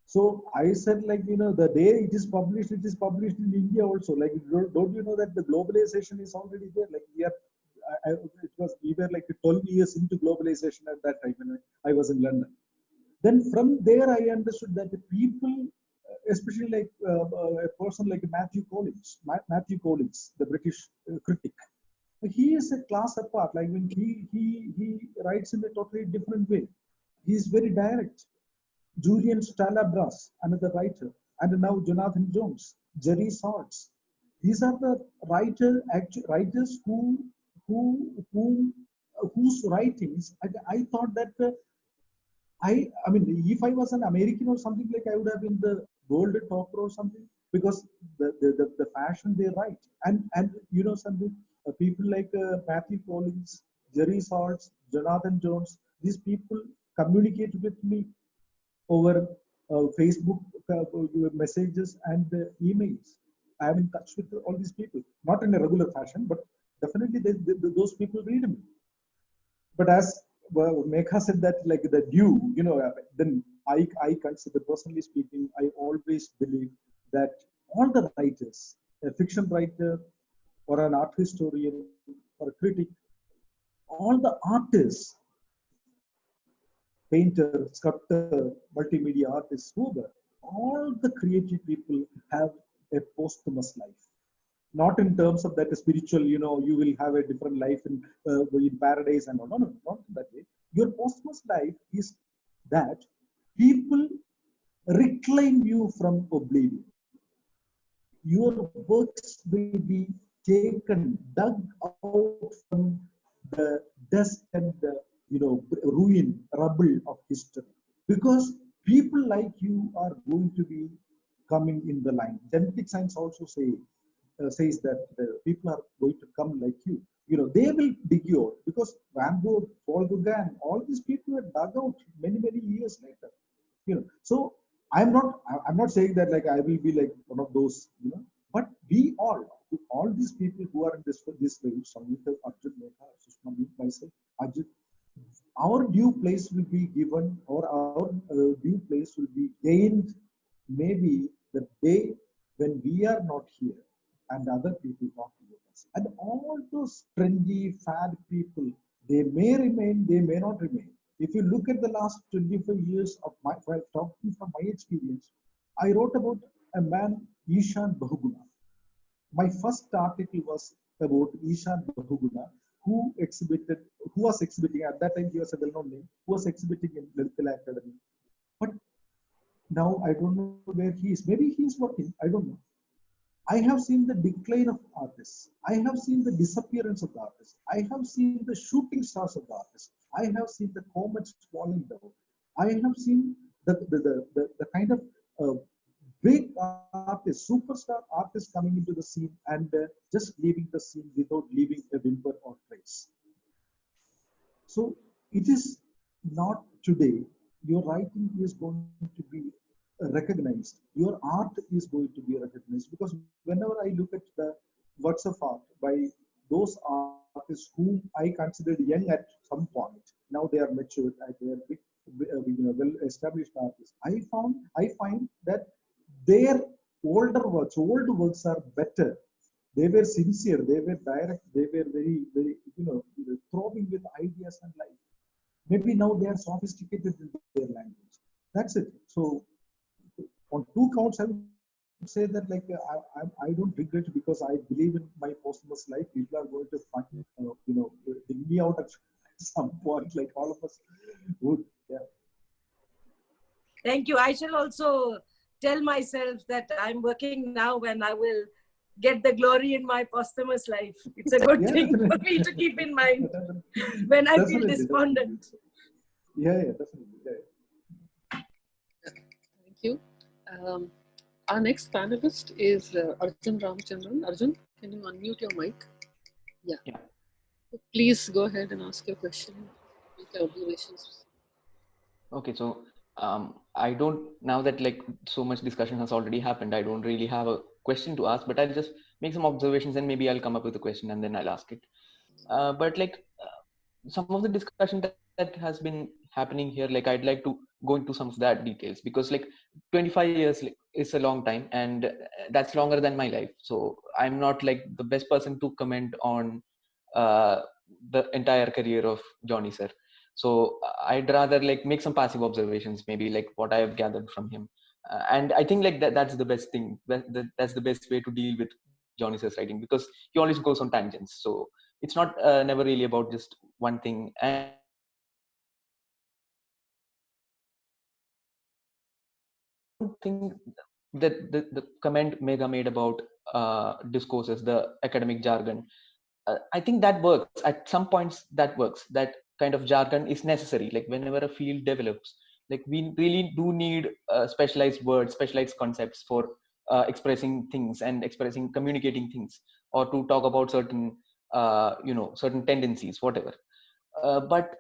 So I said, like, the day it is published in India also. Like, don't you know that the globalization is already there? Like, we were like 12 years into globalization at that time when I was in London. Then from there, I understood that the people, especially like a person like Matthew Collins, the British critic, he is a class apart. Like when he writes in a totally different way. He is very direct. Julian Stalabras, another writer, and now Jonathan Jones, Jerry Saltz. These are the writers who whose writings I thought that I mean, if I was an American or something, like I would have been the world topper or something because the fashion they write and something people like Matthew Collins, Jerry Saltz, Jonathan Jones, these people communicate with me over Facebook messages and emails. I am in touch with all these people, not in a regular fashion, but definitely those people read me. But as Megha said that like the due, then I consider, personally speaking, I always believe that all the writers, a fiction writer or an art historian or a critic, all the artists, painter, sculptor, multimedia artists, whoever, all the creative people have a posthumous life. Not in terms of that spiritual, you will have a different life in paradise and all. No, no, not that way. Your posthumous life is that people reclaim you from oblivion. Your works will be taken, dug out from the dust and the ruin, rubble of history. Because people like you are going to be coming in the line. Genetic science also says that people are going to come like you. They will dig you out because Van Gogh, Paul Gauguin, all these people were dug out many years later. So I'm not saying that like I will be like one of those, but we all these people who are in this range, Samita, Arjun, Megha, Sushma, me, myself, Ajit, our due place will be given, or our due place will be gained maybe the day when we are not here and other people talk about us. And all those trendy, fad people, they may remain, they may not remain. If you look at the last 25 years of my, talking from my experience, I wrote about a man, Ishan Bahuguna. My first article was about Ishan Bahuguna, who was exhibiting at that time. He was a well-known name. Who was exhibiting in Lalkala Academy. But now I don't know where he is. Maybe he is working. I don't know. I have seen the decline of artists. I have seen the disappearance of the artists. I have seen the shooting stars of the artists. I have seen the comets falling down. I have seen the kind of big artists, superstar artists coming into the scene and just leaving the scene without leaving a whimper or trace. So it is not today. your writing is going to be recognized, your art is going to be recognized. Because whenever I look at the works of art by those artists whom I considered young at some point, now they are matured and they are big, well established artists. I find that their old works are better. They were sincere, they were direct, they were very throbbing with ideas and life. Maybe now they are sophisticated in their language. That's it. So on two counts, I would say that like I don't regret because I believe in my posthumous life. People are going to find, dig me out at some point, like all of us would. Yeah. Thank you. I shall also tell myself that I'm working now when I will get the glory in my posthumous life. It's a good Yeah, thing for definitely. me to keep in mind when I feel Definitely, definitely. despondent. Yeah, definitely. Thank you. Um, our next panelist is Arjun Ramachandran. Arjun, can you unmute your mic? Yeah. Yeah. Please go ahead and ask your question, make your observations. Okay, so I don't, now that like so much discussion has already happened, I don't really have a question to ask, but I'll just make some observations and maybe I'll come up with a question and then I'll ask it. But like some of the discussion that has been happening here, like I'd like to go into some of that details, because like 25 years like, is a long time, and that's longer than my life. So I'm not like the best person to comment on uh, the entire career of Johnny sir. So I'd rather like make some passive observations, maybe like what I have gathered from him. And I think like that's the best thing. That's the best way to deal with Johnny sir's writing, because he always goes on tangents. So it's not never really about just one thing. And I don't think that the comment Mega made about discourses, the academic jargon, I think that works at some points. That works. That kind of jargon is necessary. Like whenever a field develops, like we really do need specialized words, specialized concepts for expressing things and expressing, communicating things, or to talk about certain, certain tendencies, whatever. But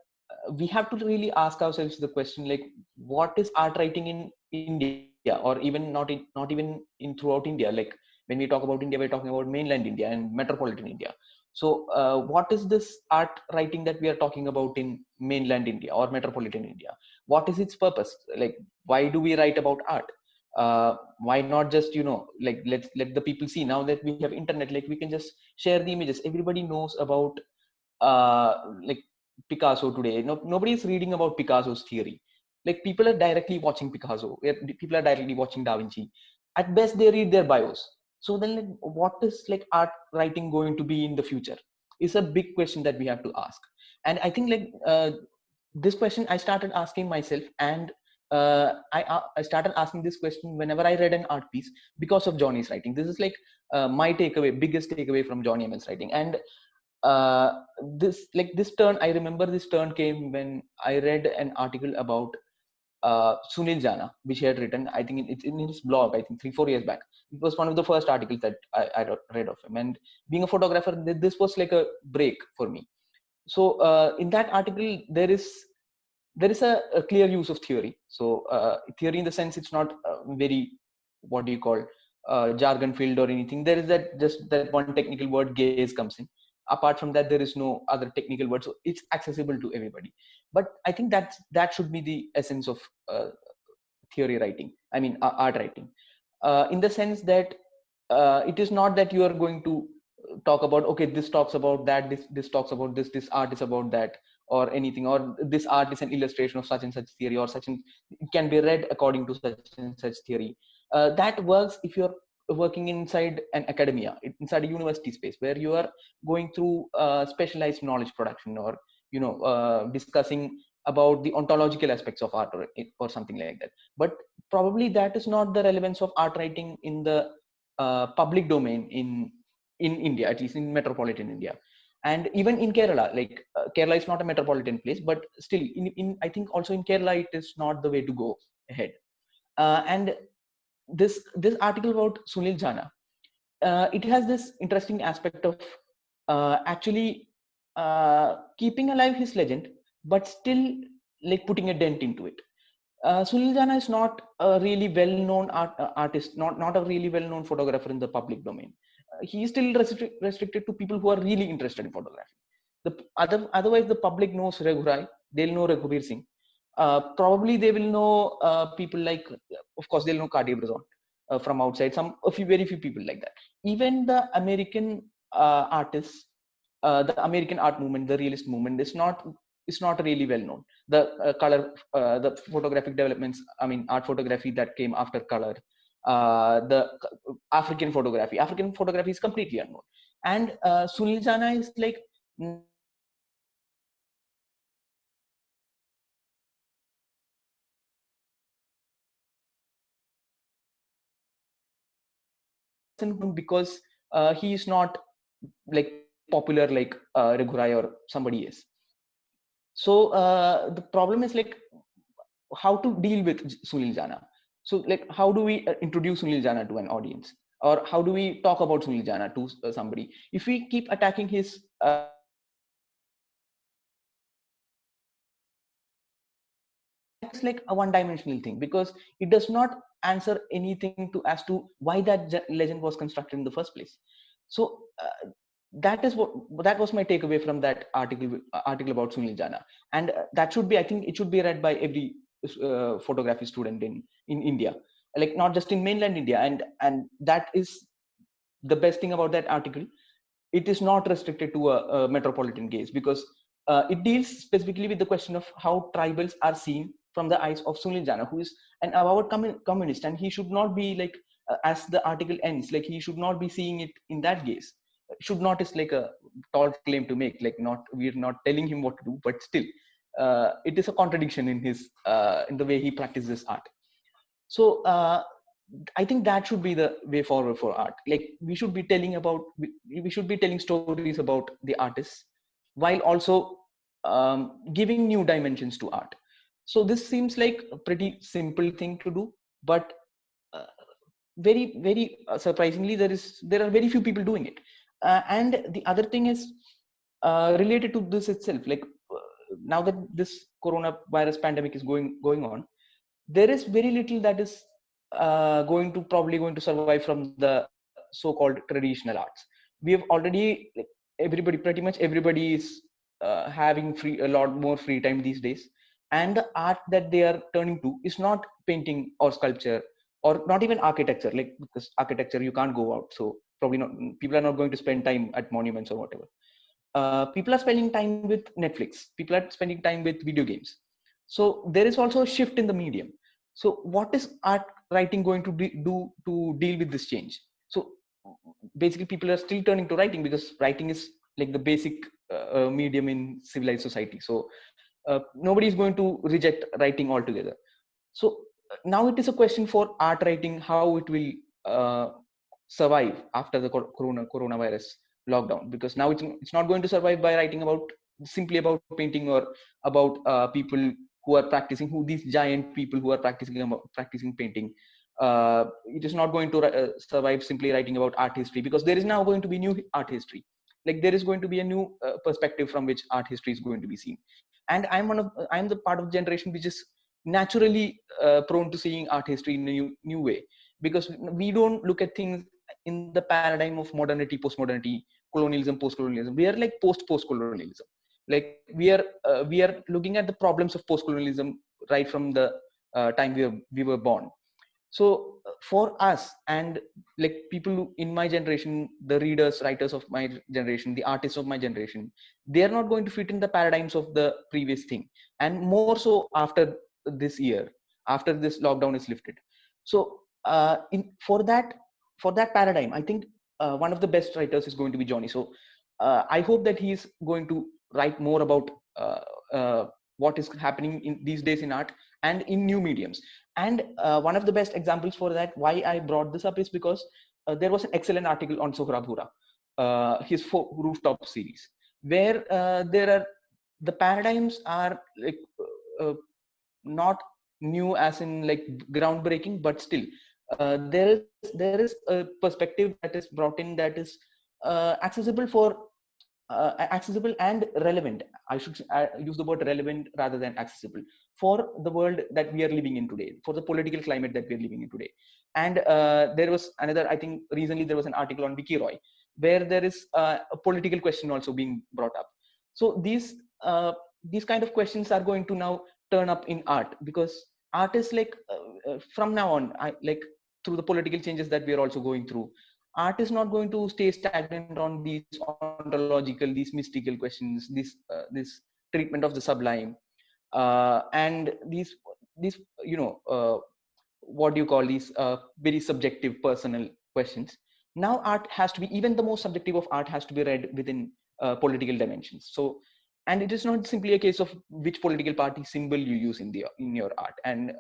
we have to really ask ourselves the question, like, what is art writing in India, or even not even in throughout India? Like when we talk about India, we're talking about mainland India and metropolitan India. So what is this art writing that we are talking about in mainland India or metropolitan India? What is its purpose? Like, why do we write about art? Why not just, like, let's let the people see. Now that we have internet, like we can just share the images. Everybody knows about like Picasso today. No, nobody is reading about Picasso's theory. Like people are directly watching Picasso. People are directly watching Da Vinci. At best, they read their bios. So then, like, what is like art writing going to be in the future? Is a big question that we have to ask. And I think like this question I started asking myself, and I started asking this question whenever I read an art piece because of Johnny's writing. This is like my takeaway, biggest takeaway from Johnny ML's writing. And this turn, I remember this turn came when I read an article about Sunil Jana, which he had written. I think it's in his blog, I think 3-4 years back. It was one of the first articles that I read of him. And being a photographer, this was like a break for me. So in that article, there is a clear use of theory. So theory in the sense, it's not very, what do you call, jargon filled or anything. There is that, just that one technical word, gaze, comes in. Apart from that, there is no other technical word, so it's accessible to everybody. But I think that should be the essence of theory writing, I mean art writing, in the sense that it is not that you are going to talk about, okay, this talks about that, this talks about this art is about that, or anything, or this art is an illustration of such and such theory, or such and it can be read according to such and such theory. That works if you're working inside an academia, inside a university space, where you are going through specialized knowledge production, or discussing about the ontological aspects of art, or something like that. But probably that is not the relevance of art writing in the public domain in India, at least in metropolitan India. And even in Kerala, like Kerala is not a metropolitan place, but still in I think also in Kerala it is not the way to go ahead. And this article about Sunil Jana, it has this interesting aspect of actually keeping alive his legend, but still like putting a dent into it. Sunil Jana is not a really well-known artist, not a really well-known photographer in the public domain. He is still restricted to people who are really interested in photography. Otherwise, the public knows Raghu Rai, they'll know Raghubir Singh. Probably they will know people like, of course, they'll know Cartier Bresson from outside. Very few people like that. Even the American artists, the American art movement, the realist movement, is not really well known. The the photographic developments, I mean, art photography that came after color, the African photography is completely unknown. And Sunil Jana is like now the person because he is not like popular like Raghurai or somebody is. So the problem is like how to deal with Sunil Jana. So like how do we introduce Sunil Jana to an audience, or how do we talk about Sunil Jana to somebody? If we keep attacking his that is like a one-dimensional thing, because it does not answer anything to as to why that legend was constructed in the first place. So that was my takeaway from that article about Sunil Jana, and that should be, I think it should be read by every photography student in India, like not just in mainland India, and that is the best thing about that article. It is not restricted to a metropolitan gaze, because it deals specifically with the question of how tribals are seen from the eyes of Sunil Jana, who is an avowed communist, and he should not be like, as the article ends, like he should not be seeing it in that gaze. Should not is like a tall claim to make, like not, we're not telling him what to do, but still it is a contradiction in his in the way he practices art. So I think that should be the way forward for art. Like we should be telling stories about the artists, while also giving new dimensions to art. So this seems like a pretty simple thing to do, but uh, very surprisingly, there are very few people doing it. And the other thing is related to this itself. Like now that this coronavirus pandemic is going on, there is very little that is probably going to survive from the so-called traditional arts. We have already, like, pretty much everybody is having a lot more free time these days, and the art that they are turning to is not painting or sculpture, or not even architecture. Like, because architecture you can't go out, so probably not, people are not going to spend time at monuments or whatever. People are spending time with Netflix, people are spending time with video games. So there is also a shift in the medium. So what is art writing going to do to deal with this change? So basically people are still turning to writing, because writing is like the basic medium in civilized society. So nobody is going to reject writing altogether. So now it is a question for art writing, how it will uh, survive after the coronavirus lockdown, because now it's not going to survive by writing about simply about painting, or about people who are practicing, who these giant people who are practicing painting. It is not going to survive simply writing about art history, because there is now going to be new art history. Like there is going to be a new perspective from which art history is going to be seen. And I'm the part of the generation which is naturally prone to seeing art history in a new way, because we don't look at things in the paradigm of modernity, postmodernity, colonialism, post-colonialism. We are like post-colonialism. Like we are looking at the problems of post-colonialism right from the time we were born. So for us, and like people in my generation, the writers of my generation, the artists of my generation, they are not going to fit in the paradigms of the previous thing, and more so after this year, after this lockdown is lifted. So for that paradigm, I think one of the best writers is going to be Johny. So I hope that he is going to write more about uh, uh, what is happening in these days in art and in new mediums. And one of the best examples for that, why I brought this up, is because there was an excellent article on Sohrab Hura, his rooftop series, where there are the paradigms are like not new as in like groundbreaking, but still there is a perspective that is brought in that is accessible for accessible and relevant. I should use the word relevant rather than accessible for the world that we are living in today, for the political climate that we are living in today. And there was another, I think recently there was an article on Wikiroy where there is a political question also being brought up. So these kind of questions are going to now turn up in art, because art is like from now on, like through the political changes that we are also going through, art is not going to stay stagnant on these ontological, these mystical questions, this treatment of the sublime, and these what do you call these very subjective personal questions. Now art has to be, even the most subjective of art has to be read within political dimensions. So, and it is not simply a case of which political party symbol you use in your art, and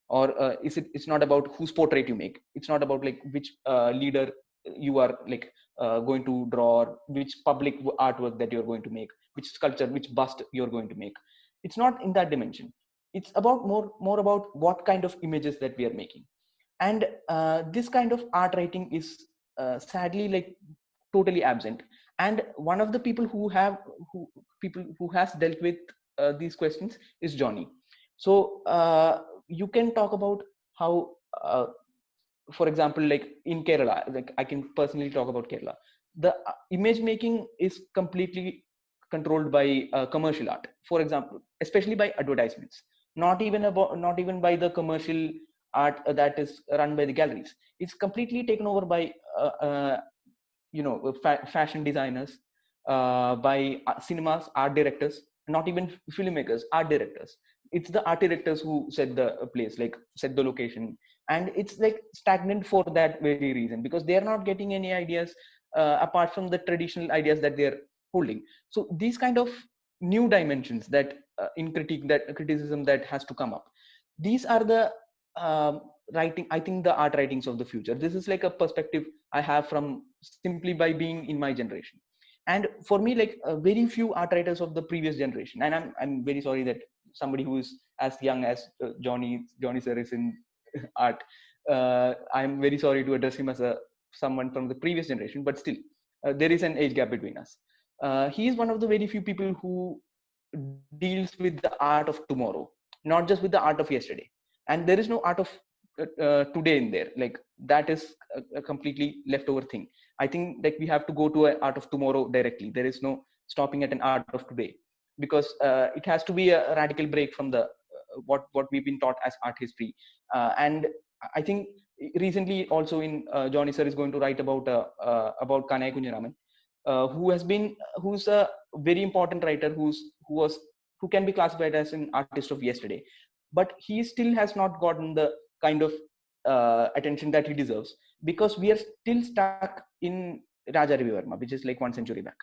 or it's not about whose portrait you make. It's not about like which leader you are like going to draw, or which public artwork that you're going to make, which sculpture, which bust you're going to make. It's not in that dimension. It's about more about what kind of images that we are making. And this kind of art writing is sadly like totally absent. And one of the people who has dealt with these questions is Johny. So you can talk about how for example, like in Kerala, like I can personally talk about Kerala, the image making is completely controlled by commercial art. For example, especially by advertisements, not even by the commercial art that is run by the galleries. It's completely taken over by fashion designers, by cinemas, art directors, not even filmmakers, art directors. It's the art directors who set the place, like set the location, and it's like stagnant for that very reason, because they are not getting any ideas apart from the traditional ideas that they're holding. So these kind of new dimensions that in criticism that has to come up, these are the writing, I think, the art writings of the future. This is like a perspective I have from simply by being in my generation. And for me, like very few art writers of the previous generation, and I'm very sorry that somebody who is as young as Johny sir is in art, I'm very sorry to address him as a someone from the previous generation, but still there is an age gap between us. He is one of the very few people who deals with the art of tomorrow, not just with the art of yesterday. And there is no art of today in there. Like that is a completely leftover thing. I think that we have to go to an art of tomorrow directly. There is no stopping at an art of today, because it has to be a radical break from the what we've been taught as art history. And I think recently also in Johny sir is going to write about Kanai Kunjaraman, who's a very important writer, who can be classified as an artist of yesterday, but he still has not gotten the kind of attention that he deserves, because we are still stuck in Raja Ravi Verma, which is like 1 century back.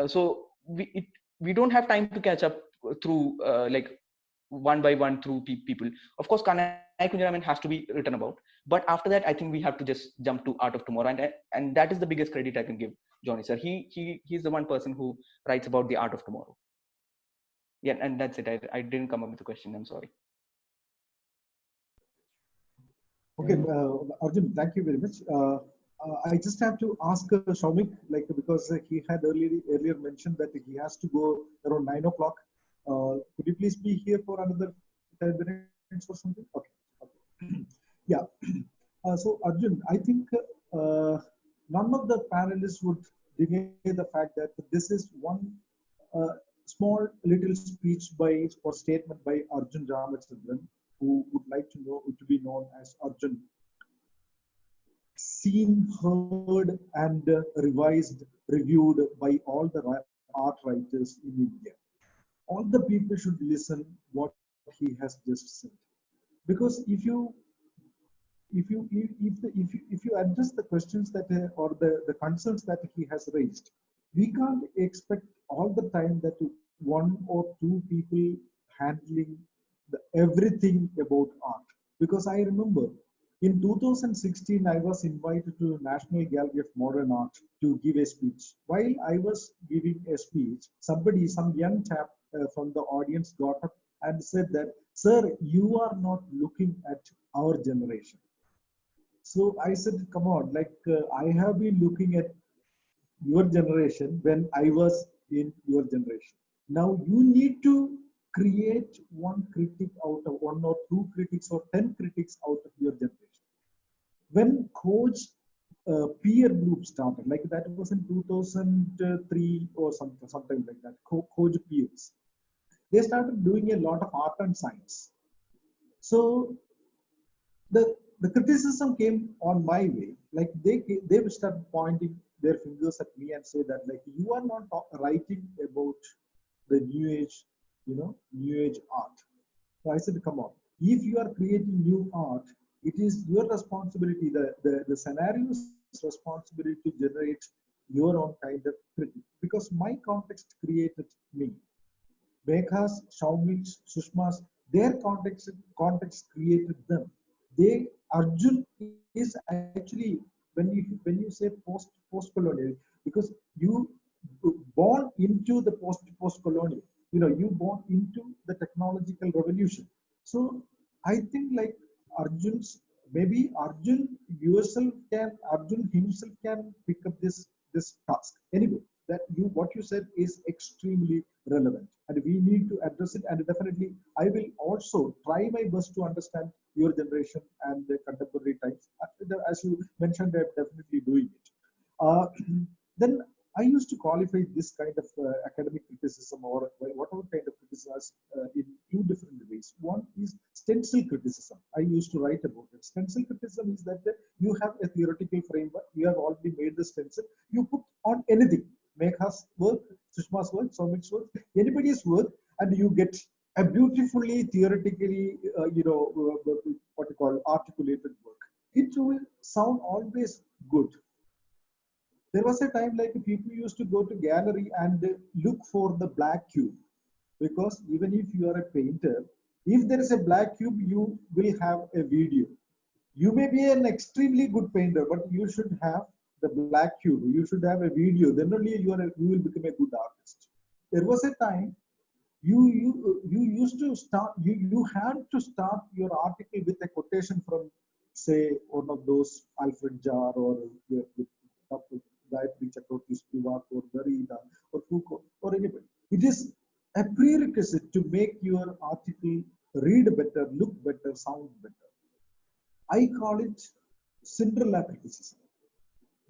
So we don't have time to catch up through like one by one through people. Of course, Kanai Kunjaraman has to be written about, but after that, I think we have to just jump to art of tomorrow, and that is the biggest credit I can give Johny sir. He's the one person who writes about the art of tomorrow. Yeah, and that's it. I didn't come up with a question. I'm sorry. Okay, Arjun, thank you very much. I just have to ask Shaumik, like, because he had earlier mentioned that he has to go around 9 o'clock. Could you please be here for another 10 minutes or something? Okay. Yeah. So, Arjun, I think none of the panelists would deny the fact that this is one small little speech or statement by Arjun Ramachandran, who would like to be known as Arjun. Seen, heard, and revised, reviewed by all the art writers in India. All the people should listen what he has just said, because if you address the questions that or the concerns that he has raised, we can't expect all the time that one or two people handling everything about art. Because I remember in 2016, I was invited to National Gallery of Modern Art to give a speech. While I was giving a speech, some young chap from the audience got up and said that, "Sir, you are not looking at our generation." So I said, "Come on, like I have been looking at your generation when I was in your generation. Now you need to create one critic out of one or two critics or 10 critics out of your generation. When Coach peer group started, like that was in 2003 or something, something like that, Coach peers, they started doing a lot of art and science. So the criticism came on my way. Like they will start pointing their fingers at me and say that like you are not writing about the new age, new age art. So I said, come on, if you are creating new art, it is your responsibility, the scenario's responsibility to generate your own kind of critique. Because my context created me. Megha's, Shaumik's, Sushma's, their context created them. They Arjun is actually when you say post colonial, because you born into the post colonial, you born into the technological revolution. So I think like arjun's maybe Arjun himself can pick up this task anyway. That you what you said is extremely relevant and we need to address it, and definitely I will also try my best to understand your generation and the contemporary times. As you mentioned, I'm definitely doing it. uh, then I used to qualify this kind of academic criticism or whatever kind of criticism in two different ways. One is stencil criticism. I used to write about it. Stencil criticism is that you have a theoretical framework, you have already made the stencil, you put on anything, Megha's work, Sushma's work, Soumik's work, anybody's work, and you get a beautifully theoretically, what you call articulated work. It will sound always good. There was a time like people used to go to gallery and look for the black cube, because even if you are a painter, if there is a black cube, you will have a video. You may be an extremely good painter, but you should have the black cube. You should have a video. Then only you will become a good artist. There was a time you used to start you had to start your article with a quotation from, say, one of those Alfred Jar or Gayatri Chakravarti Spivak or Derrida or Foucault or anybody. It is a prerequisite to make your article read better, look better, sound better. I call it Cinderella criticism.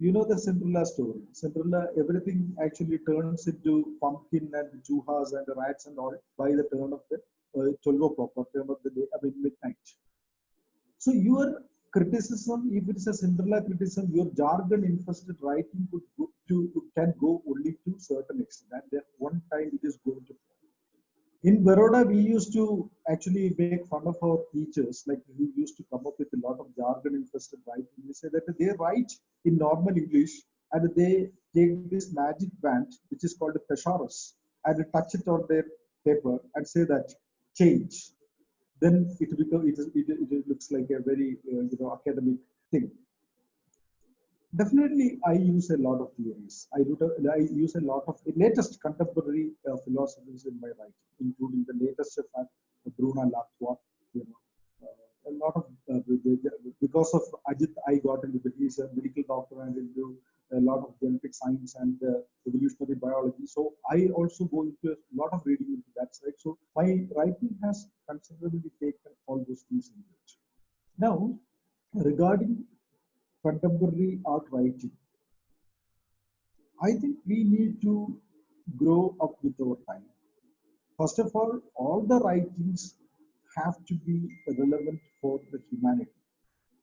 You know the Cinderella story. Cinderella, everything actually turns into pumpkin and chuhas and rats and all by the turn of the 12 o'clock or turn of the day, I mean midnight. So your criticism, if it's a Cinderella criticism, your jargon infested writing can go only to certain extent, and then one time it is going to fall. In Baroda, we used to actually make fun of our teachers, like who used to come up with a lot of jargon infested writing. We say that they write in normal English and they take this magic band, which is called a thesaurus, and touch it on their paper and say that change. Then it looks like a very academic thing. Definitely, I use a lot of theories. I use a lot of the latest contemporary philosophies in my writing, including the latest of Bruna Latour. You know, a lot of because of Ajit, I got into he's a medical doctor and into a lot of genetic science and evolutionary biology. So I also go into a lot of reading into that side. So my writing has considerably taken all those things into it. Now, regarding contemporary art writing, I think we need to grow up with our time. First of all the writings have to be relevant for the humanity.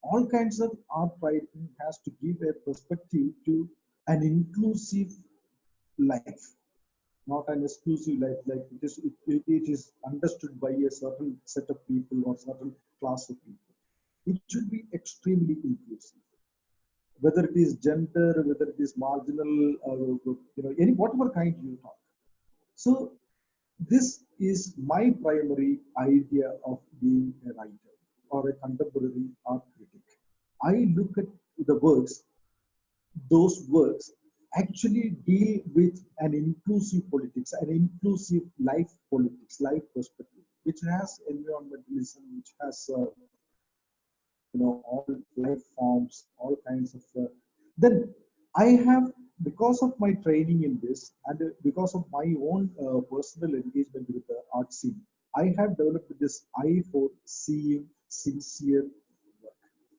All kinds of art writing has to give a perspective to an inclusive life, not an exclusive life. Like it is understood by a certain set of people or certain class of people. It should be extremely inclusive, whether it is gender, whether it is marginal, any whatever kind you talk. So this is my primary idea of being a writer or a contemporary art critic. I look at the works; those works actually deal with an inclusive politics, an inclusive life politics, life perspective, which has environmentalism, which has all life forms, all kinds of. Then I have because of my training in this and because of my own personal engagement with the art scene, I have developed this eye for seeing sincere work.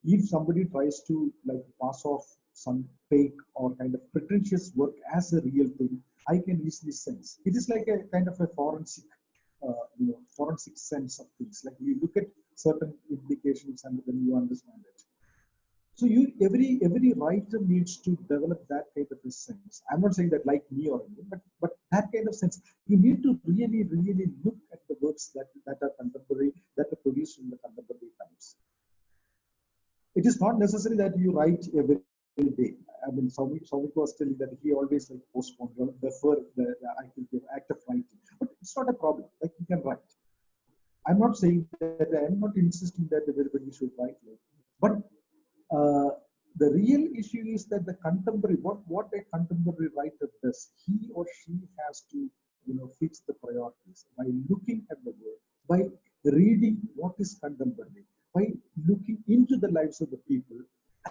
If somebody tries to like pass off some fake or kind of pretentious work as a real thing, I can easily sense. It is like a kind of a forensic, forensic sense of things. Like you look at certain implications and then you understand it. So every writer needs to develop that kind of a sense. I'm not saying that like me or anything, but that kind of sense. You need to really look at the works that are contemporary, that are produced in the contemporary times. It is not necessary that you write every day. I mean, Soumik was telling that he always like postponed, defer the act of writing. But it's not a problem. Like you can write. I'm not saying that I'm not insisting that everybody should write like, but uh, the real issue is that the contemporary, what a contemporary writer does, he or she has to, fix the priorities by looking at the world, by reading what is contemporary, by looking into the lives of the people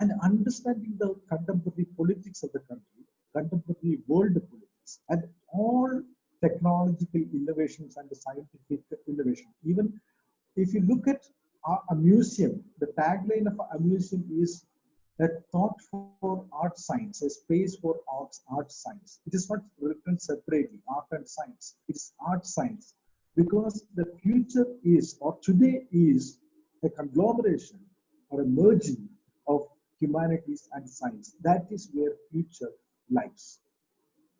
and understanding the contemporary politics of the country, contemporary world politics, and all technological innovations and the scientific innovation. Even if you look at a museum, the tagline of a museum is a thought for art science, a space for art science. It is not written separately, art and science. It's art science because the future is, or today is, a conglomeration or a merging of humanities and science. That is where future lies.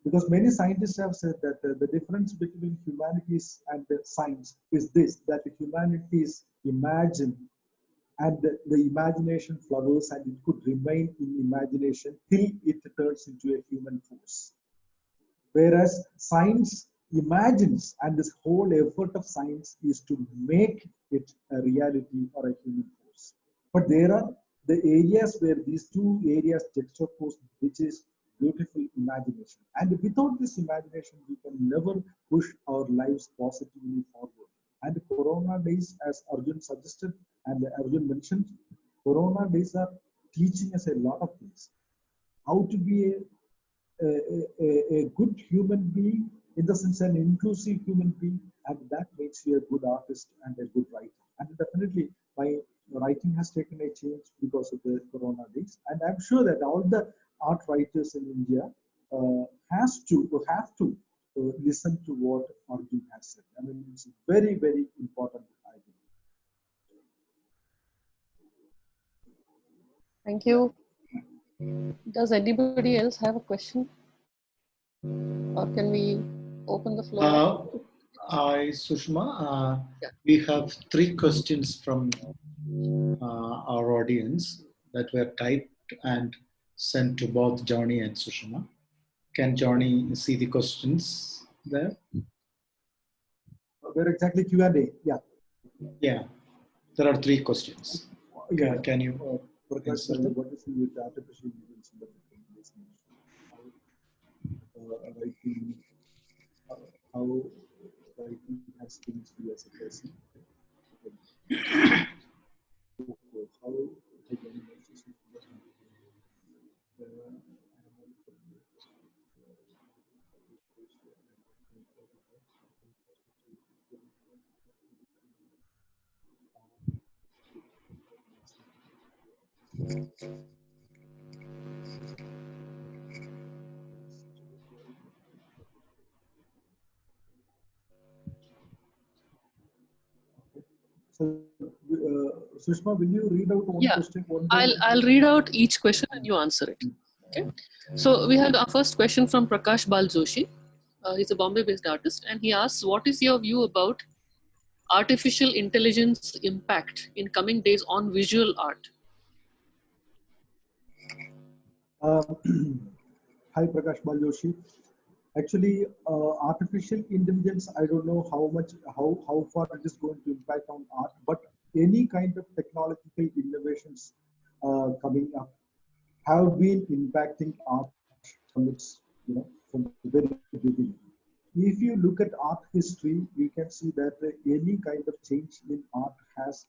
Because many scientists have said that the difference between humanities and science is this, that the humanities imagine and the imagination flowers and it could remain in imagination till it turns into a human force. Whereas science imagines and this whole effort of science is to make it a reality or a human force. But there are the areas where these two areas juxtapose, which is beautiful imagination. And without this imagination, we can never push our lives positively forward. And Corona days, as Arjun suggested and Arjun mentioned, Corona days are teaching us a lot of things. How to be a good human being, in the sense an inclusive human being, and that makes you a good artist and a good writer. And definitely, my writing has taken a change because of the Corona days. And I'm sure that all the art writers in India have to listen to what Arjun has said. I mean, it's very important, I think. Thank you. Does anybody else have a question? Or can we open the floor? Sushma, Yeah. we have 3 questions from our audience that were typed and sent to both Johny and Sushma. Can Johny see the questions there? Where exactly Q&A? Yeah. Yeah, there are 3 questions. Yeah. Can you Prakash, answer them? what is the artificial intelligence in the business? Writing, how writing has changed you as a person? How the animation So, Sushma, will you read out one question? One by I'll read out each question and you answer it. Okay. So we have our first question from Prakash Bal Joshi. He's a Bombay-based artist, and he asks, "What is your view about artificial intelligence impact in coming days on visual art?" Hi, Prakash Baljoshi. Actually, artificial intelligence, I don't know how far it is going to impact on art, but any kind of technological innovations coming up have been impacting art from from the very beginning. If you look at art history, you can see that any kind of change in art has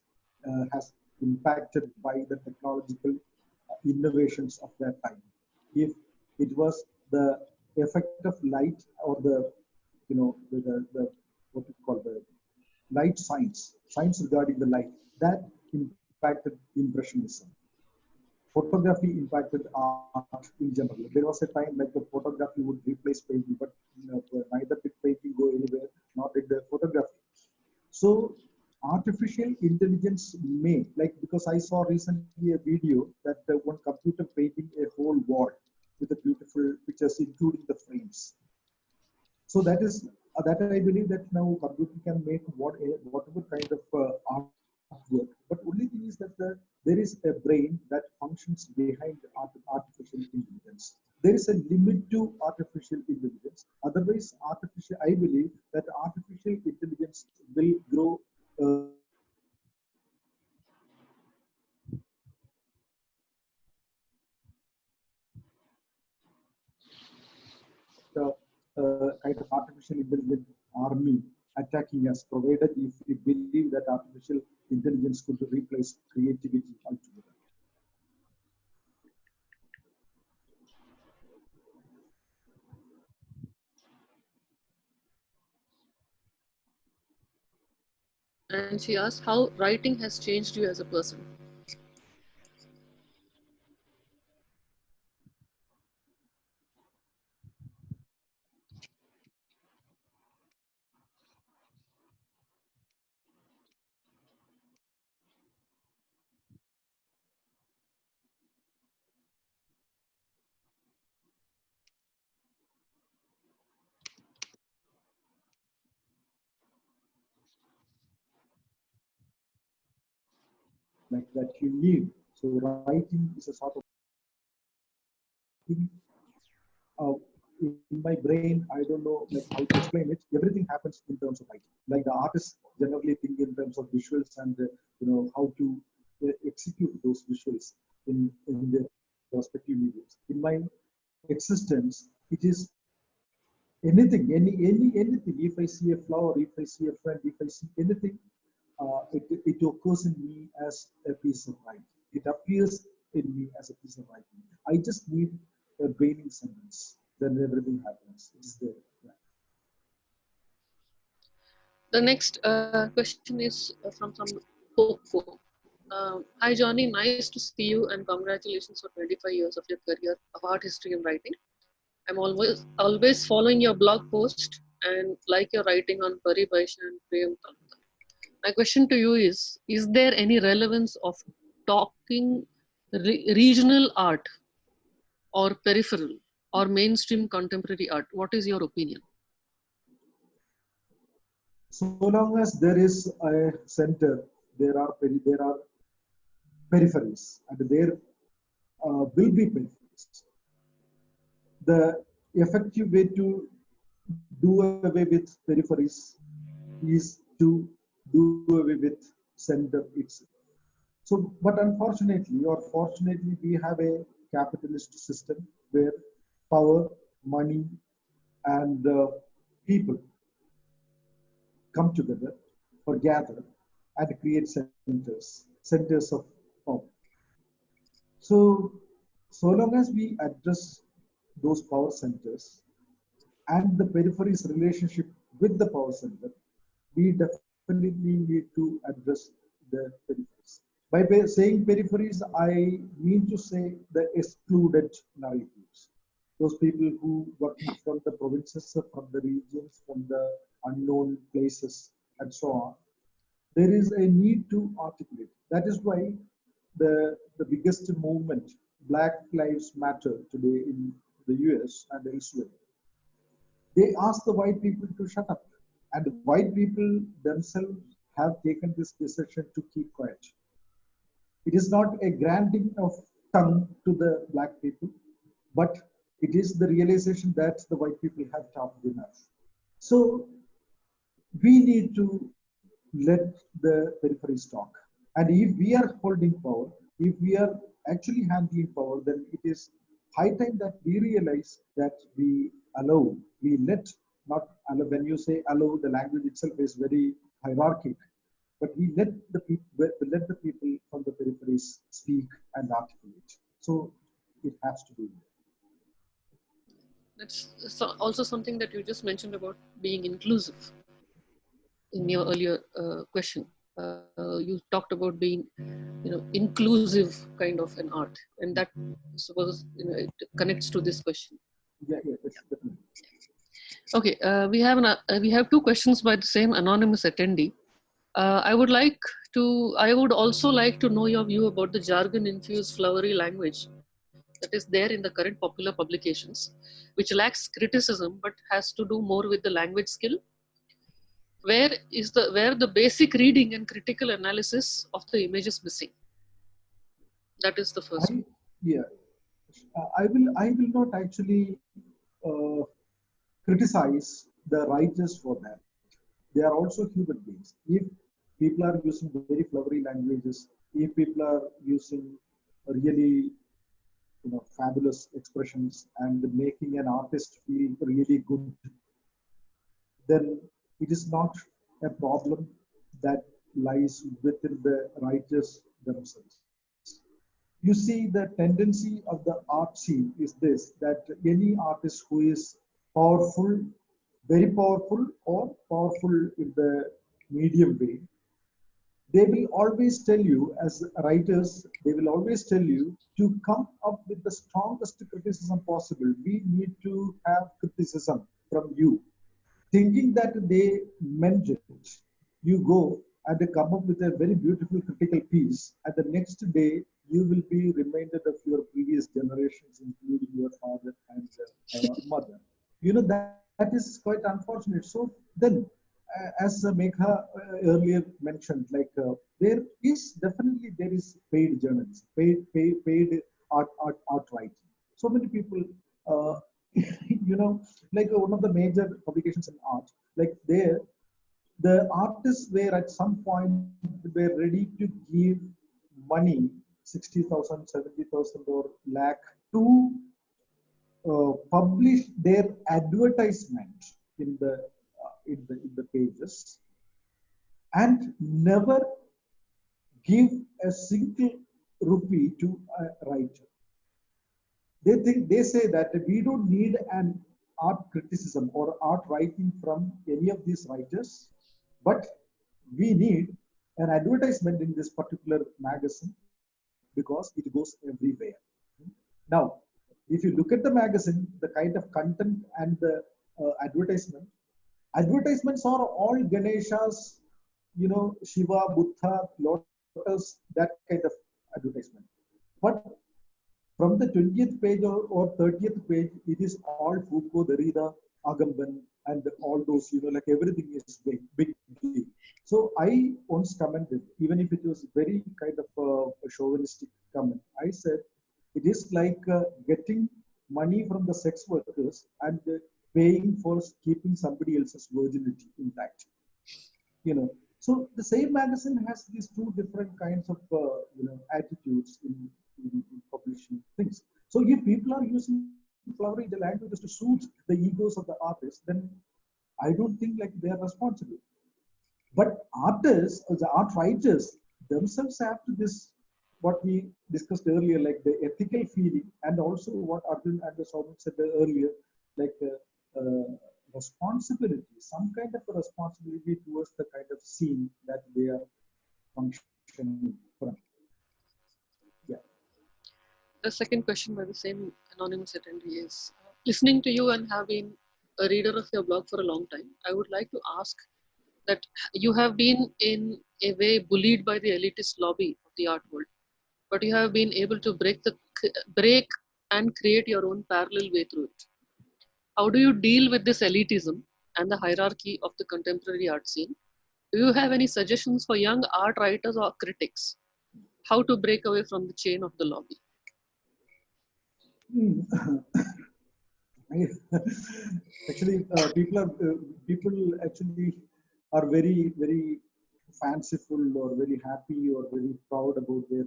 impacted by the technological innovations of that time. If it was the effect of light or the, the what we call the light science regarding the light, that impacted impressionism. Photography impacted art in general. There was a time like the photography would replace painting, but neither did painting go anywhere, nor did the photography. So artificial intelligence may, like, because I saw recently a video that one computer painting a whole wall with the beautiful pictures, including the frames. So that is that I believe that now computer can make whatever kind of artwork. But only thing is that there is a brain that functions behind artificial intelligence. There is a limit to artificial intelligence. Otherwise, I believe that artificial intelligence will grow kind of artificial intelligence army attacking us, provided if we believe that artificial intelligence could replace creativity altogether. And she asked how writing has changed you as a person. Like that you need. So writing is a sort of thing in my brain. I don't know like how to explain it. Everything happens in terms of writing. Like the artists generally think in terms of visuals and how to execute those visuals in their respective mediums. In my existence, it is anything, anything. If I see a flower, if I see a friend, if I see anything, it occurs in me as a piece of writing. It appears in me as a piece of writing. I just need a braining sentence, then everything happens. It's there. Yeah. The next question is from some hopeful. Hi Johnny, nice to see you and congratulations for 25 years of your career of art history and writing. I'm always following your blog post and like your writing on Pari Baisha and Prem Talukdar. My question to you is there any relevance of talking regional art or peripheral or mainstream contemporary art? What is your opinion? So long as there is a center, there are peripheries, and there will be peripheries. The effective way to do away with peripheries is to do away with center itself. So, but unfortunately or fortunately, we have a capitalist system where power, money, and people come together or gather and create centers of power. So, so long as we address those power centers and the periphery's relationship with the power center, we definitely need to address the peripheries. By saying peripheries, I mean to say the excluded narratives. Those people who working from the provinces, from the regions, from the unknown places, and so on. There is a need to articulate. That is why the biggest movement, Black Lives Matter, today in the US and elsewhere, they ask the white people to shut up. And the white people themselves have taken this decision to keep quiet. It is not a granting of tongue to the black people, but it is the realization that the white people have talked enough. So we need to let the peripheries talk. And if we are holding power, if we are actually handling power, then it is high time that we realize that we let, not allow. When you say allow, the language itself is very hierarchic. But we let the people from the peripheries speak and articulate. So it has to be. That's also something that you just mentioned about being inclusive in your earlier question. You talked about being, inclusive kind of an art, and that suppose it connects to this question. Yeah, yeah, that's definitely. Okay, we have two questions by the same anonymous attendee. I would also like to know your view about the jargon-infused flowery language that is there in the current popular publications, which lacks criticism but has to do more with the language skill. Where the basic reading and critical analysis of the image is missing? That is the first one. Yeah, I will not actually criticize the writers for that. They are also human beings. If people are using very flowery languages, if people are using really fabulous expressions and making an artist feel really good, then it is not a problem that lies within the writers themselves. You see, the tendency of the art scene is this, that any artist who is powerful, very powerful, or powerful in the medium way, they will always tell you, as writers, they will always tell you to come up with the strongest criticism possible. We need to have criticism from you, thinking that they meant it. You go and they come up with a very beautiful critical piece, and the next day you will be reminded of your previous generations, including your father and mother. That is quite unfortunate. So then, as Megha earlier mentioned, there is definitely there is paid journalism, paid art writing. So many people, uh, one of the major publications in art, like there, the artists were at some point were ready to give money, 60,000, 70,000, or lakh, to publish their advertisement in the pages, and never give a single rupee to a writer. They say that we don't need an art criticism or art writing from any of these writers, but we need an advertisement in this particular magazine because it goes everywhere. Now, if you look at the magazine, the kind of content and the advertisements are all Ganeshas, Shiva, Buddha, lotus, that kind of advertisement. But from the 20th page or 30th page, it is all Foucault, Derrida, Agamben, and all those, like everything is big deal. So I once commented, even if it was very kind of a chauvinistic comment, I said, it is like getting money from the sex workers and paying for keeping somebody else's virginity intact. So the same magazine has these two different kinds of attitudes in publishing things. So if people are using flowery the languages to suit the egos of the artists, then I don't think like they are responsible. But artists or the art writers themselves have to this, what we discussed earlier, like the ethical feeling, and also what Arjun and the Soumik said earlier, like responsibility, some kind of a responsibility towards the kind of scene that they are functioning from. Yeah. The second question by the same anonymous attendee is, listening to you and have been a reader of your blog for a long time, I would like to ask that you have been in a way bullied by the elitist lobby of the art world, but you have been able to break and create your own parallel way through it. How do you deal with this elitism and the hierarchy of the contemporary art scene? Do you have any suggestions for young art writers or critics how to break away from the chain of the lobby? Actually, people actually are very fanciful or very happy or very proud about their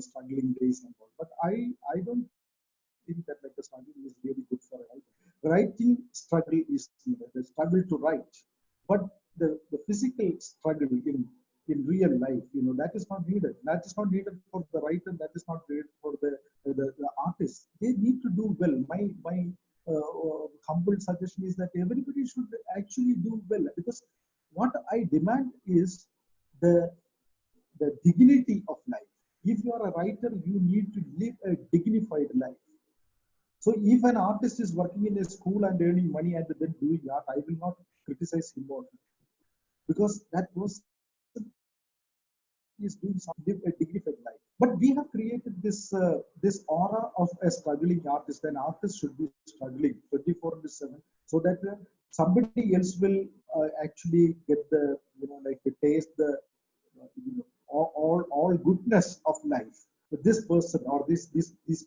struggling days and all. But I don't think that like the struggling is really good for a writer. Writing struggle is needed, the struggle to write, but the physical struggle in real life, that is not needed. That is not needed for the writer. That is not needed for the artist. They need to do well. My humble suggestion is that everybody should actually do well, because what I demand is the dignity of life. If you are a writer, you need to live a dignified life. So if an artist is working in a school and earning money and then doing art, I will not criticize him or her, because that person is doing something, live a dignified life. But we have created this aura of a struggling artist. An artist should be struggling 24/7, so that somebody else will actually get the, like taste the all goodness of life. But this person or this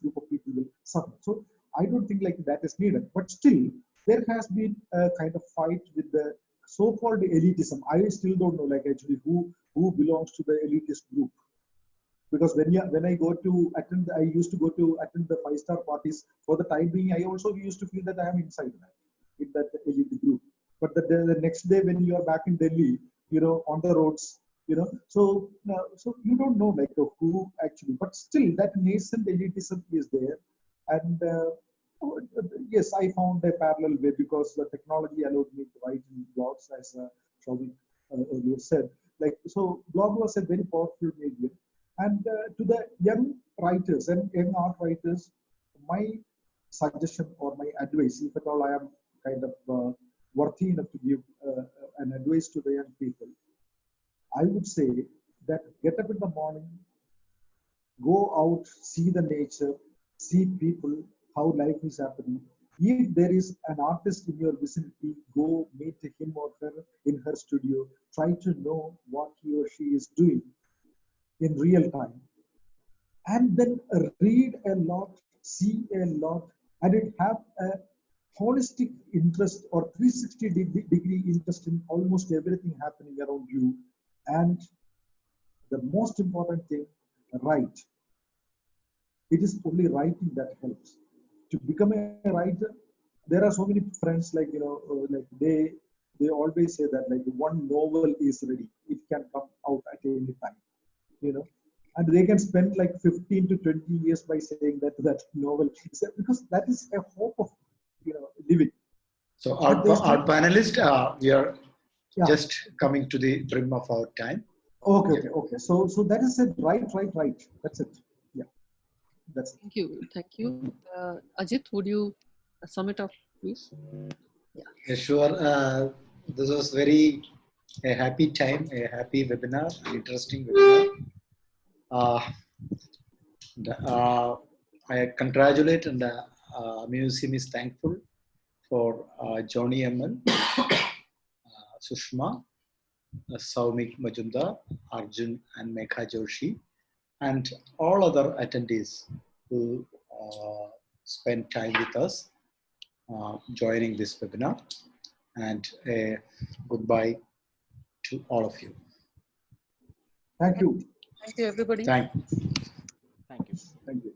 group of people will suffer. So I don't think like that is needed. But still, there has been a kind of fight with the so-called elitism. I still don't know like actually who belongs to the elitist group, because when I go to attend, I used to go to attend the five-star parties. For the time being, I also used to feel that I am inside that, in that elite group. But the next day when you are back in Delhi, on the roads, so you don't know like who actually. But still, that nascent elitism is there, and oh, yes, I found a parallel way, because the technology allowed me to write in blogs, as Shobhi earlier said. Like, so blog was a very powerful medium. And to the young writers and young art writers, my suggestion or my advice, if at all I am kind of worthy enough to give an advice to the young people, I would say that get up in the morning, go out, see the nature, see people, how life is happening. If there is an artist in your vicinity, go meet him or her in her studio. Try to know what he or she is doing in real time, and then read a lot, see a lot, and it have a holistic interest or 360 degree interest in almost everything happening around you. And the most important thing, write. It is only writing that helps. To become a writer, there are so many friends, like like they always say that like one novel is ready. It can come out at any time, you know and they can spend like 15 to 20 years by saying that novel is because that is a hope of living. So But they still, our panelist, we are yeah, just coming to the brim of our time. okay, so that is it. Right, that's it. Yeah, that's it. Thank you. Ajit, would you sum it up, please? Yeah, sure. This was very a happy time, a happy webinar, an interesting webinar. Uh, I congratulate, and Amuseum is thankful for Johny ML, Sushma, Saumik Majumdar, Arjun, and Megha Joshi, and all other attendees who spent time with us joining this webinar. And a goodbye to all of you. Thank you. Thank you, everybody. Thank you. Thank you. Thank you.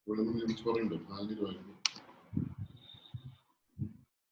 ഇവിടെ നിന്ന് വിളിച്ചു പറയണ്ടോ 4 രൂപ